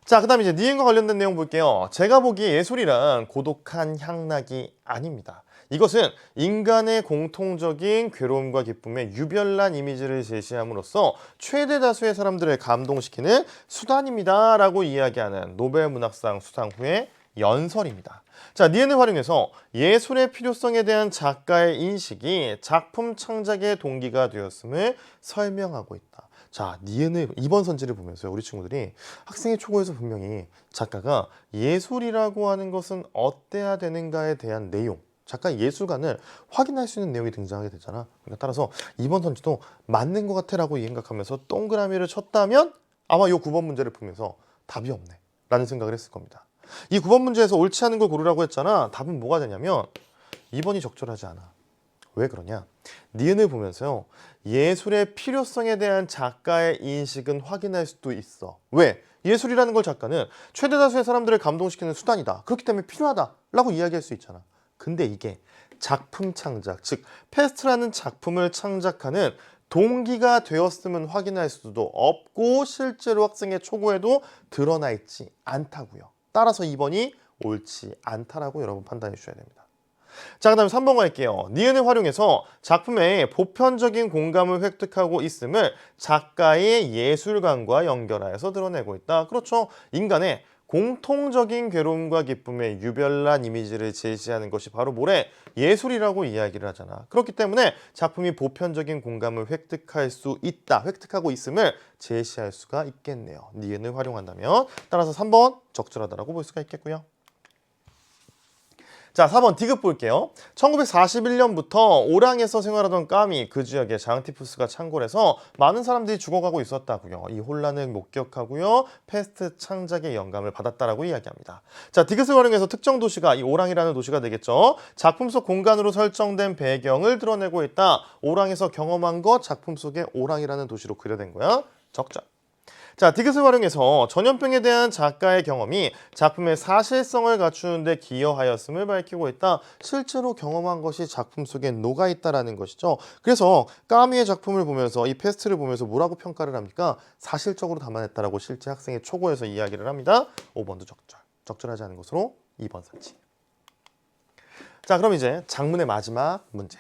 자, 그 다음에 이제 니은과 관련된 내용 볼게요. 제가 보기에 예술이란 고독한 향락이 아닙니다. 이것은 인간의 공통적인 괴로움과 기쁨의 유별난 이미지를 제시함으로써 최대 다수의 사람들을 감동시키는 수단입니다 라고 이야기하는 노벨 문학상 수상 후의 연설입니다. 자, 니은을 활용해서 예술의 필요성에 대한 작가의 인식이 작품 창작의 동기가 되었음을 설명하고 있다. 자, 니은의 2번 선지를 보면서요, 우리 친구들이 학생의 초고에서 분명히 작가가 예술이라고 하는 것은 어때야 되는가에 대한 내용, 작가의 예술관을 확인할 수 있는 내용이 등장하게 되잖아. 그러니까 따라서 2번 선지도 맞는 것 같아 라고 생각하면서 동그라미를 쳤다면 아마 이 9번 문제를 보면서 답이 없네 라는 생각을 했을 겁니다. 이 9번 문제에서 옳지 않은 걸 고르라고 했잖아. 답은 뭐가 되냐면 2번이 적절하지 않아. 왜 그러냐? 니은을 보면서요, 예술의 필요성에 대한 작가의 인식은 확인할 수도 있어. 왜? 예술이라는 걸 작가는 최대 다수의 사람들을 감동시키는 수단이다, 그렇기 때문에 필요하다라고 이야기할 수 있잖아. 근데 이게 작품 창작, 즉 페스트라는 작품을 창작하는 동기가 되었음은 확인할 수도 없고 실제로 학생의 초고에도 드러나 있지 않다고요. 따라서 2번이 옳지 않다라고 여러분 판단해 주셔야 됩니다. 자, 그 다음에 3번 갈게요. 니은을 활용해서 작품의 보편적인 공감을 획득하고 있음을 작가의 예술관과 연결하여서 드러내고 있다. 그렇죠. 인간의 공통적인 괴로움과 기쁨의 유별난 이미지를 제시하는 것이 바로 뭐래? 예술이라고 이야기를 하잖아. 그렇기 때문에 작품이 보편적인 공감을 획득할 수 있다. 획득하고 있음을 제시할 수가 있겠네요. 니은을 활용한다면. 따라서 3번 적절하다라고 볼 수가 있겠고요. 자, 4번 디귿 볼게요. 1941년부터 오랑에서 생활하던 까미 그 지역에 장티푸스가 창궐해서 많은 사람들이 죽어가고 있었다고요. 이 혼란을 목격하고요. 패스트 창작의 영감을 받았다라고 이야기합니다. 자, 디귿을 활용해서 특정 도시가 이 오랑이라는 도시가 되겠죠. 작품 속 공간으로 설정된 배경을 드러내고 있다. 오랑에서 경험한 것 작품 속에 오랑이라는 도시로 그려낸 거야. 적절. 자, 디귿을 활용해서 전염병에 대한 작가의 경험이 작품의 사실성을 갖추는 데 기여하였음을 밝히고 있다. 실제로 경험한 것이 작품 속에 녹아있다라는 것이죠. 그래서 까미의 작품을 보면서 이 패스트를 보면서 뭐라고 평가를 합니까? 사실적으로 담아냈다라고 실제 학생의 초고에서 이야기를 합니다. 5번도 적절. 적절하지 않은 것으로 2번 선지. 자, 그럼 이제 작문의 마지막 문제.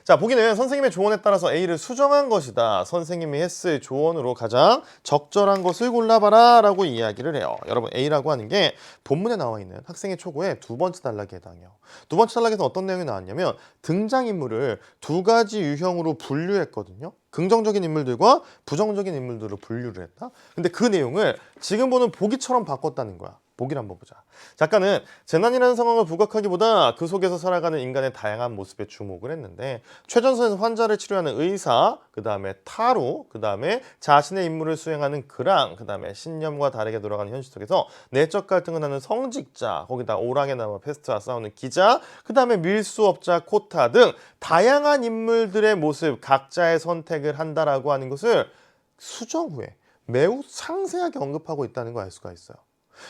자, 보기는 선생님의 조언에 따라서 A를 수정한 것이다. 선생님이 했을 조언으로 가장 적절한 것을 골라봐라 라고 이야기를 해요. 여러분, A라고 하는 게 본문에 나와 있는 학생의 초고의 두 번째 단락에 해당해요. 두 번째 단락에서 어떤 내용이 나왔냐면 등장인물을 두 가지 유형으로 분류했거든요. 긍정적인 인물들과 부정적인 인물들로 분류를 했다. 근데 그 내용을 지금 보는 보기처럼 바꿨다는 거야. 보기를 한번 보자. 작가는 재난이라는 상황을 부각하기보다 그 속에서 살아가는 인간의 다양한 모습에 주목을 했는데 최전선에서 환자를 치료하는 의사, 그 다음에 타로, 그 다음에 자신의 임무를 수행하는 그랑, 그 다음에 신념과 다르게 돌아가는 현실 속에서 내적 갈등을 하는 성직자, 거기다 오랑에 나와 페스트와 싸우는 기자, 그 다음에 밀수업자 코타 등 다양한 인물들의 모습, 각자의 선택을 한다라고 하는 것을 수정 후에 매우 상세하게 언급하고 있다는 걸 알 수가 있어요.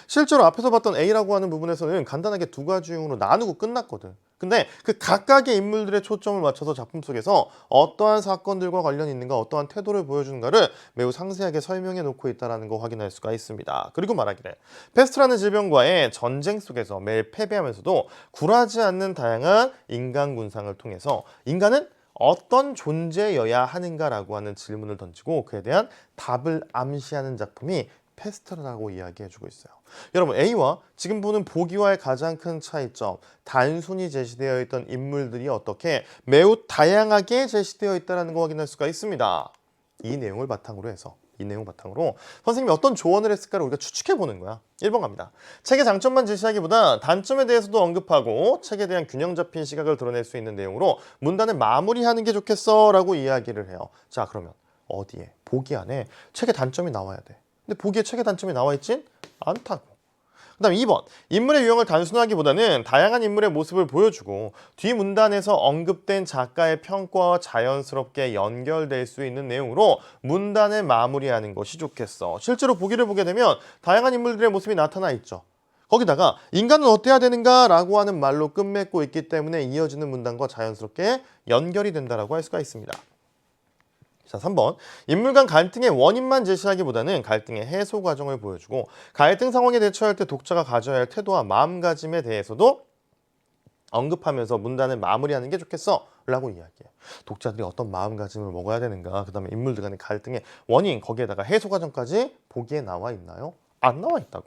실제로 앞에서 봤던 A라고 하는 부분에서는 간단하게 두 가지 유형으로 나누고 끝났거든. 근데 그 각각의 인물들의 초점을 맞춰서 작품 속에서 어떠한 사건들과 관련이 있는가, 어떠한 태도를 보여주는가를 매우 상세하게 설명해 놓고 있다는 거 확인할 수가 있습니다. 그리고 말하기를 패스트라는 질병과의 전쟁 속에서 매일 패배하면서도 굴하지 않는 다양한 인간 군상을 통해서 인간은 어떤 존재여야 하는가라고 하는 질문을 던지고 그에 대한 답을 암시하는 작품이 패스트라고 이야기해주고 있어요. 여러분, A와 지금 보는 보기와의 가장 큰 차이점, 단순히 제시되어 있던 인물들이 어떻게 매우 다양하게 제시되어 있다는 거 확인할 수가 있습니다. 이 내용을 바탕으로 해서 이 내용 바탕으로 선생님이 어떤 조언을 했을까를 우리가 추측해보는 거야. 1번 갑니다. 책의 장점만 제시하기보다 단점에 대해서도 언급하고 책에 대한 균형 잡힌 시각을 드러낼 수 있는 내용으로 문단을 마무리하는 게 좋겠어 라고 이야기를 해요. 자, 그러면 어디에? 보기 안에 책의 단점이 나와야 돼. 근데 보기에 책의 단점이 나와 있진 않다고. 그 다음 2번. 인물의 유형을 단순하기보다는 다양한 인물의 모습을 보여주고 뒤 문단에서 언급된 작가의 평가와 자연스럽게 연결될 수 있는 내용으로 문단을 마무리하는 것이 좋겠어. 실제로 보기를 보게 되면 다양한 인물들의 모습이 나타나 있죠. 거기다가 인간은 어때야 되는가 라고 하는 말로 끝맺고 있기 때문에 이어지는 문단과 자연스럽게 연결이 된다고 할 수가 있습니다. 자, 3번. 인물 간 갈등의 원인만 제시하기보다는 갈등의 해소 과정을 보여주고 갈등 상황에 대처할 때 독자가 가져야 할 태도와 마음가짐에 대해서도 언급하면서 문단을 마무리하는 게 좋겠어 라고 이야기해요. 독자들이 어떤 마음가짐을 먹어야 되는가, 그 다음에 인물들 간의 갈등의 원인, 거기에다가 해소 과정까지 보기에 나와 있나요? 안 나와 있다고.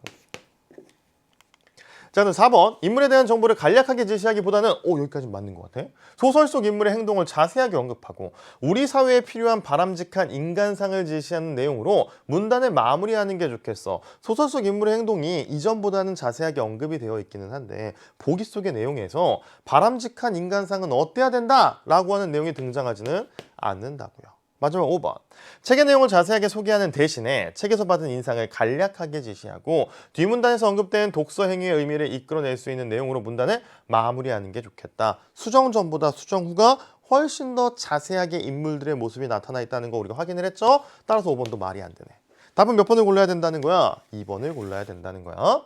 자, 그럼 4번. 인물에 대한 정보를 간략하게 제시하기보다는 여기까지 맞는 것 같아. 소설 속 인물의 행동을 자세하게 언급하고 우리 사회에 필요한 바람직한 인간상을 제시하는 내용으로 문단을 마무리하는 게 좋겠어. 소설 속 인물의 행동이 이전보다는 자세하게 언급이 되어 있기는 한데 보기 속의 내용에서 바람직한 인간상은 어때야 된다 라고 하는 내용이 등장하지는 않는다고요. 마지막 5번. 책의 내용을 자세하게 소개하는 대신에 책에서 받은 인상을 간략하게 제시하고 뒷문단에서 언급된 독서 행위의 의미를 이끌어낼 수 있는 내용으로 문단을 마무리하는 게 좋겠다. 수정 전보다 수정 후가 훨씬 더 자세하게 인물들의 모습이 나타나 있다는 거 우리가 확인을 했죠? 따라서 5번도 말이 안 되네. 답은 몇 번을 골라야 된다는 거야? 2번을 골라야 된다는 거야.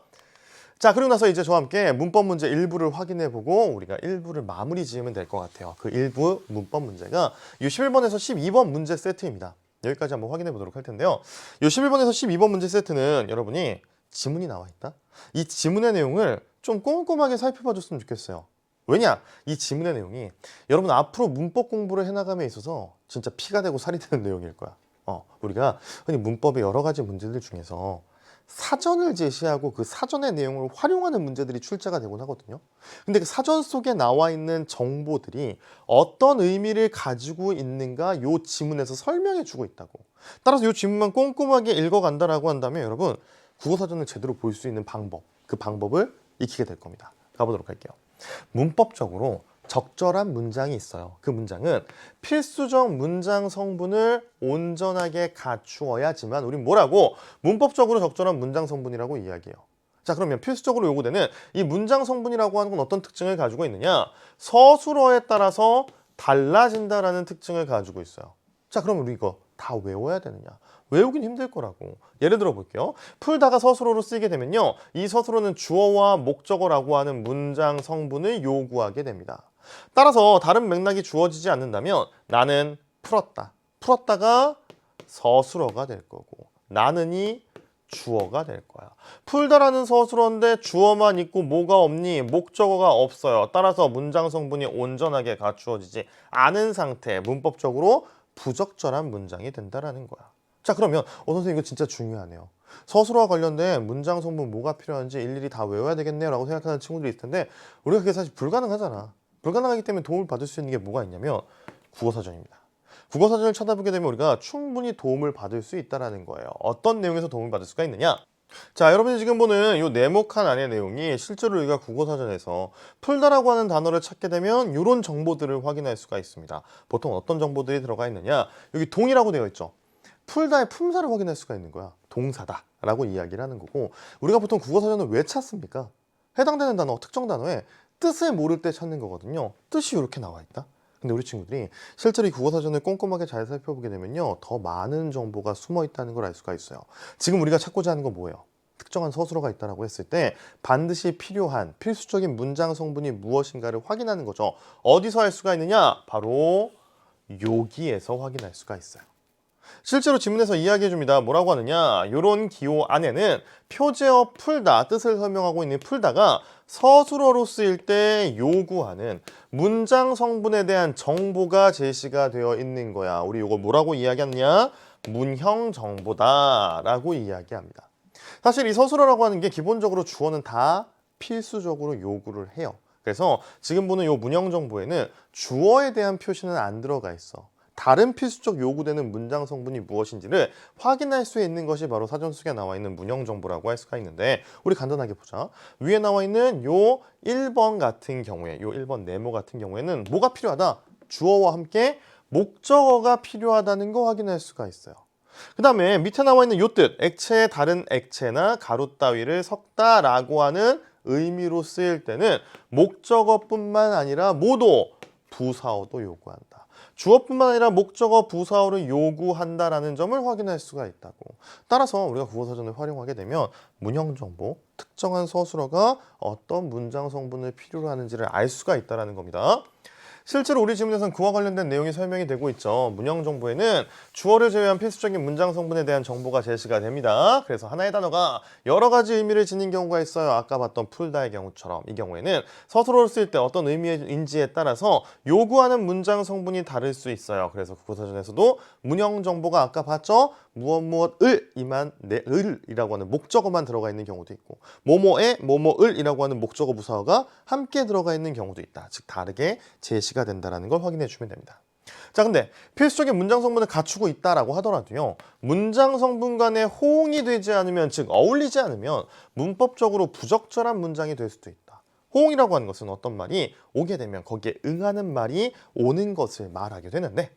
자, 그리고 나서 이제 저와 함께 문법 문제 일부를 확인해보고 우리가 일부를 마무리 지으면 될 것 같아요. 그 일부 문법 문제가 이 11번에서 12번 문제 세트입니다. 여기까지 한번 확인해 보도록 할 텐데요. 이 11번에서 12번 문제 세트는 여러분이 지문이 나와 있다. 이 지문의 내용을 좀 꼼꼼하게 살펴봐 줬으면 좋겠어요. 왜냐? 이 지문의 내용이 여러분 앞으로 문법 공부를 해나감에 있어서 진짜 피가 되고 살이 되는 내용일 거야. 우리가 흔히 문법의 여러 가지 문제들 중에서 사전을 제시하고 그 사전의 내용을 활용하는 문제들이 출제가 되곤 하거든요. 근데 그 사전 속에 나와 있는 정보들이 어떤 의미를 가지고 있는가 요 지문에서 설명해 주고 있다고. 따라서 요 지문만 꼼꼼하게 읽어간다라고 한다면 여러분 국어사전을 제대로 볼 수 있는 방법, 그 방법을 익히게 될 겁니다. 가보도록 할게요. 문법적으로 적절한 문장이 있어요. 그 문장은 필수적 문장 성분을 온전하게 갖추어야지만 우린 뭐라고? 문법적으로 적절한 문장 성분이라고 이야기해요. 자, 그러면 필수적으로 요구되는 이 문장 성분이라고 하는 건 어떤 특징을 가지고 있느냐? 서술어에 따라서 달라진다라는 특징을 가지고 있어요. 자, 그러면 우리 이거 다 외워야 되느냐? 외우긴 힘들 거라고. 예를 들어 볼게요. 풀다가 서술어로 쓰이게 되면요. 이 서술어는 주어와 목적어라고 하는 문장 성분을 요구하게 됩니다. 따라서 다른 맥락이 주어지지 않는다면 나는 풀었다. 풀었다가 서술어가 될 거고 나는이 주어가 될 거야. 풀다라는 서술어인데 주어만 있고 뭐가 없니? 목적어가 없어요. 따라서 문장 성분이 온전하게 갖추어지지 않은 상태, 문법적으로 부적절한 문장이 된다라는 거야. 자, 그러면 선생님 이거 진짜 중요하네요. 서술어와 관련된 문장 성분 뭐가 필요한지 일일이 다 외워야 되겠네요 라고 생각하는 친구들이 있을 텐데 우리가 그게 사실 불가능하잖아. 불가능하기 때문에 도움을 받을 수 있는 게 뭐가 있냐면 국어사전입니다. 국어사전을 찾아보게 되면 우리가 충분히 도움을 받을 수 있다는 거예요. 어떤 내용에서 도움을 받을 수가 있느냐? 자, 여러분이 지금 보는 이 네모칸 안의 내용이 실제로 우리가 국어사전에서 풀다라고 하는 단어를 찾게 되면 이런 정보들을 확인할 수가 있습니다. 보통 어떤 정보들이 들어가 있느냐? 여기 동이라고 되어 있죠. 풀다의 품사를 확인할 수가 있는 거야. 동사다 라고 이야기를 하는 거고 우리가 보통 국어사전을 왜 찾습니까? 해당되는 단어, 특정 단어의 뜻을 모를 때 찾는 거거든요. 뜻이 이렇게 나와 있다. 근데 우리 친구들이 실제로 이 국어사전을 꼼꼼하게 잘 살펴보게 되면요. 더 많은 정보가 숨어 있다는 걸 알 수가 있어요. 지금 우리가 찾고자 하는 건 뭐예요? 특정한 서술어가 있다고 했을 때 반드시 필요한 필수적인 문장 성분이 무엇인가를 확인하는 거죠. 어디서 할 수가 있느냐? 바로 여기에서 확인할 수가 있어요. 실제로 지문에서 이야기해 줍니다. 뭐라고 하느냐? 요런 기호 안에는 표제어 풀다, 뜻을 설명하고 있는 풀다가 서술어로 쓰일 때 요구하는 문장 성분에 대한 정보가 제시가 되어 있는 거야. 우리 이거 뭐라고 이야기하느냐? 문형 정보다 라고 이야기합니다. 사실 이 서술어라고 하는 게 기본적으로 주어는 다 필수적으로 요구를 해요. 그래서 지금 보는 요 문형 정보에는 주어에 대한 표시는 안 들어가 있어. 다른 필수적 요구되는 문장 성분이 무엇인지를 확인할 수 있는 것이 바로 사전 속에 나와 있는 문형 정보라고 할 수가 있는데 우리 간단하게 보자. 위에 나와 있는 요 1번 같은 경우에 요 1번 네모 같은 경우에는 뭐가 필요하다? 주어와 함께 목적어가 필요하다는 거 확인할 수가 있어요. 그 다음에 밑에 나와 있는 요 뜻, 액체의 다른 액체나 가루 따위를 섞다라고 하는 의미로 쓰일 때는 목적어뿐만 아니라 모두 부사어도 요구한다. 주어뿐만 아니라 목적어, 부사어를 요구한다라는 점을 확인할 수가 있다고. 따라서 우리가 국어사전을 활용하게 되면 문형 정보, 특정한 서술어가 어떤 문장 성분을 필요로 하는지를 알 수가 있다는 겁니다. 실제로 우리 지문에서는 그와 관련된 내용이 설명이 되고 있죠. 문형 정보에는 주어를 제외한 필수적인 문장 성분에 대한 정보가 제시가 됩니다. 그래서 하나의 단어가 여러 가지 의미를 지닌 경우가 있어요. 아까 봤던 풀다의 경우처럼 이 경우에는 서술어를 쓸 때 어떤 의미인지에 따라서 요구하는 문장 성분이 다를 수 있어요. 그래서 국어사전에서도 문형 정보가 아까 봤죠? 무엇을 이만 내을이라고 하는 목적어만 들어가 있는 경우도 있고 뭐뭐에 뭐뭐을이라고 하는 목적어 부사어가 함께 들어가 있는 경우도 있다. 즉 다르게 제시가 된다는 걸 확인해 주면 됩니다. 자, 근데 필수적인 문장 성분을 갖추고 있다라고 하더라도요. 문장 성분 간에 호응이 되지 않으면 즉 어울리지 않으면 문법적으로 부적절한 문장이 될 수도 있다. 호응이라고 하는 것은 어떤 말이 오게 되면 거기에 응하는 말이 오는 것을 말하게 되는데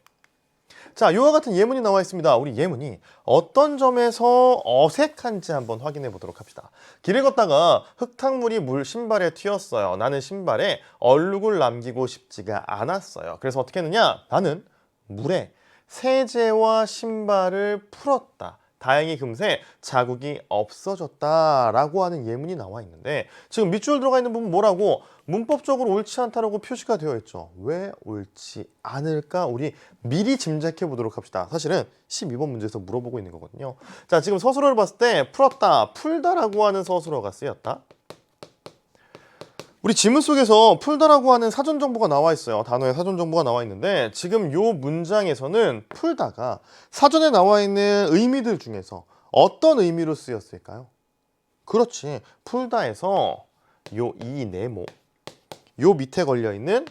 자, 이와 같은 예문이 나와 있습니다. 우리 예문이 어떤 점에서 어색한지 한번 확인해 보도록 합시다. 길을 걷다가 흙탕물이 신발에 튀었어요. 나는 신발에 얼룩을 남기고 싶지가 않았어요. 그래서 어떻게 했느냐? 나는 물에 세제와 신발을 풀었다. 다행히 금세 자국이 없어졌다라고 하는 예문이 나와 있는데 지금 밑줄 들어가 있는 부분 뭐라고? 문법적으로 옳지 않다라고 표시가 되어 있죠. 왜 옳지 않을까? 우리 미리 짐작해 보도록 합시다. 사실은 12번 문제에서 물어보고 있는 거거든요. 자, 지금 서술어를 봤을 때 풀었다, 풀다라고 하는 서술어가 쓰였다. 우리 지문 속에서 풀다라고 하는 사전 정보가 나와 있어요. 단어의 사전 정보가 나와 있는데 지금 요 문장에서는 풀다가 사전에 나와 있는 의미들 중에서 어떤 의미로 쓰였을까요? 그렇지. 풀다에서 요 이 네모 요 밑에 걸려있는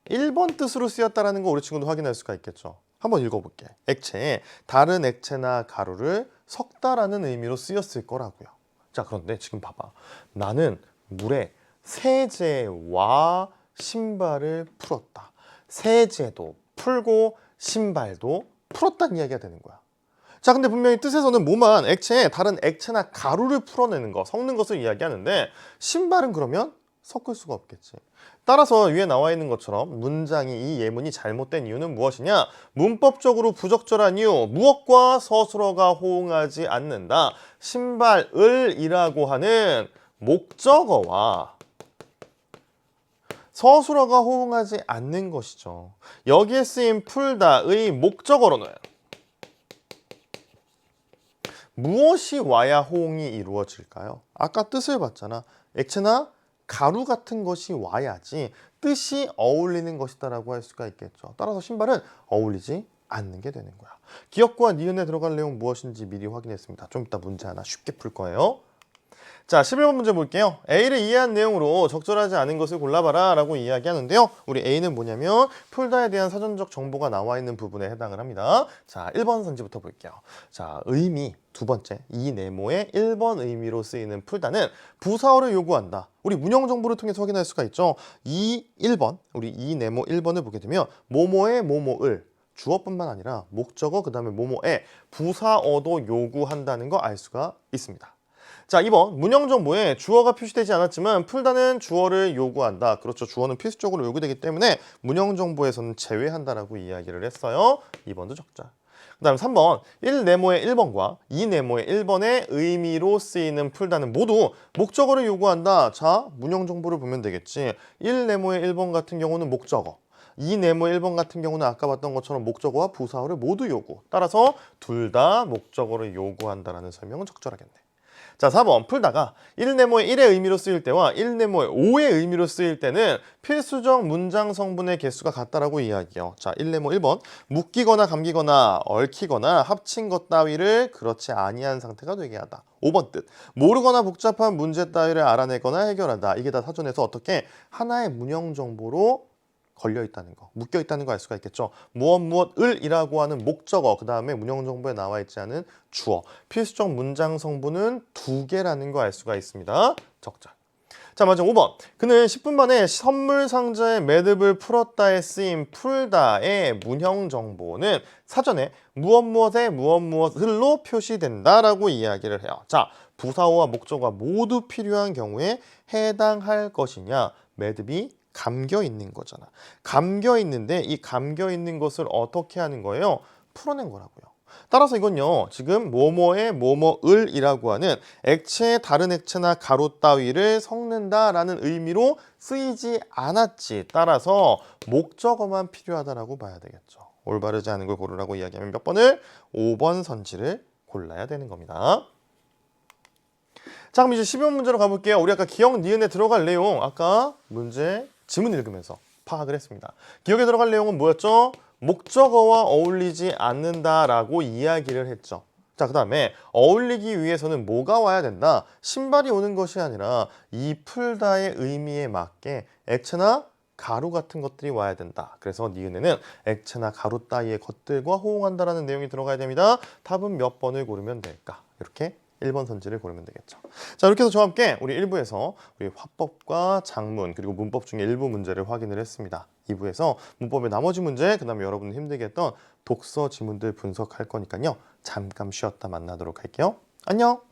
1번 뜻으로 쓰였다라는 거 우리 친구도 확인할 수가 있겠죠. 한번 읽어볼게. 액체에 다른 액체나 가루를 섞다라는 의미로 쓰였을 거라고요. 자, 그런데 지금 봐봐. 나는 물에 세제와 신발을 풀었다. 세제도 풀고 신발도 풀었다는 이야기가 되는 거야. 자, 근데 분명히 뜻에서는 뭐만 액체에 다른 액체나 가루를 풀어내는 거, 섞는 것을 이야기하는데 신발은 그러면 섞을 수가 없겠지. 따라서 위에 나와 있는 것처럼 문장이 이 예문이 잘못된 이유는 무엇이냐? 문법적으로 부적절한 이유, 무엇과 서술어가 호응하지 않는다. 신발을이라고 하는 목적어와 서술어가 호응하지 않는 것이죠. 여기에 쓰인 풀다의 목적어로는 무엇이 와야 호응이 이루어질까요? 아까 뜻을 봤잖아. 액체나 가루 같은 것이 와야지 뜻이 어울리는 것이다라고 할 수가 있겠죠. 따라서 신발은 어울리지 않는 게 되는 거야. 기억과 니은에 들어갈 내용 무엇인지 미리 확인했습니다. 좀 이따 문제 하나 쉽게 풀 거예요. 자, 11번 문제 볼게요. A를 이해한 내용으로 적절하지 않은 것을 골라봐라 라고 이야기하는데요. 우리 A는 뭐냐면 풀다에 대한 사전적 정보가 나와 있는 부분에 해당을 합니다. 자, 1번 선지부터 볼게요. 자, 의미 두 번째, 이 네모의 1번 의미로 쓰이는 풀다는 부사어를 요구한다. 우리 문형 정보를 통해서 확인할 수가 있죠. 이 1번, 우리 이 네모 1번을 보게 되면 뭐뭐의 뭐뭐을 주어뿐만 아니라 목적어 그 다음에 뭐뭐에 부사어도 요구한다는 거 알 수가 있습니다. 자, 2번 문형 정보에 주어가 표시되지 않았지만 풀다는 주어를 요구한다. 그렇죠. 주어는 필수적으로 요구되기 때문에 문형 정보에서는 제외한다라고 이야기를 했어요. 2번도 적절. 그 다음 3번 1네모의 1번과 2네모의 1번의 의미로 쓰이는 풀다는 모두 목적어를 요구한다. 자, 문형 정보를 보면 되겠지. 1네모의 1번 같은 경우는 목적어, 2네모의 1번 같은 경우는 아까 봤던 것처럼 목적어와 부사어를 모두 요구. 따라서 둘 다 목적어를 요구한다라는 설명은 적절하겠네. 자, 4번 풀다가 1네모의 1의 의미로 쓰일 때와 1네모의 5의 의미로 쓰일 때는 필수적 문장 성분의 개수가 같다라고 이야기해요. 자, 1네모 1번 묶이거나 감기거나 얽히거나 합친 것 따위를 그렇지 아니한 상태가 되게 하다. 5번 뜻 모르거나 복잡한 문제 따위를 알아내거나 해결하다. 이게 다 사전에서 어떻게 하나의 문형 정보로 걸려 있다는 거, 묶여 있다는 거 알 수가 있겠죠. 무엇을이라고 하는 목적어, 그 다음에 문형 정보에 나와 있지 않은 주어, 필수적 문장 성분은 2개라는 거 알 수가 있습니다. 적절. 자, 맞아. 5번. 그는 10분 만에 선물 상자의 매듭을 풀었다에 쓰인 풀다의 문형 정보는 사전에 무엇무엇에 무엇무엇을로 표시된다라고 이야기를 해요. 자, 부사어와 목적어가 모두 필요한 경우에 해당할 것이냐, 매듭이 감겨 있는 거잖아. 감겨 있는데 이 감겨 있는 것을 어떻게 하는 거예요? 풀어낸 거라고요. 따라서 이건요, 지금 뭐뭐의 뭐뭐을이라고 하는 액체의 다른 액체나 가루 따위를 섞는다라는 의미로 쓰이지 않았지. 따라서 목적어만 필요하다라고 봐야 되겠죠. 올바르지 않은 걸 고르라고 이야기하면 몇 번을? 5번 선지를 골라야 되는 겁니다. 자, 그럼 이제 12번 문제로 가볼게요. 우리 아까 기억, 니은에 들어갈 내용, 아까 문제 지문 읽으면서 파악을 했습니다. 기억에 들어갈 내용은 뭐였죠? 목적어와 어울리지 않는다라고 이야기를 했죠. 자, 그 다음에 어울리기 위해서는 뭐가 와야 된다? 신발이 오는 것이 아니라 이 풀다의 의미에 맞게 액체나 가루 같은 것들이 와야 된다. 그래서 니은에는 액체나 가루 따위의 것들과 호응한다라는 내용이 들어가야 됩니다. 답은 몇 번을 고르면 될까? 이렇게 1번 선지를 고르면 되겠죠. 자, 이렇게 해서 저와 함께 우리 1부에서 우리 화법과 작문 그리고 문법 중에 일부 문제를 확인을 했습니다. 2부에서 문법의 나머지 문제, 그 다음에 여러분이 힘들게 했던 독서 지문들 분석할 거니까요. 잠깐 쉬었다 만나도록 할게요. 안녕!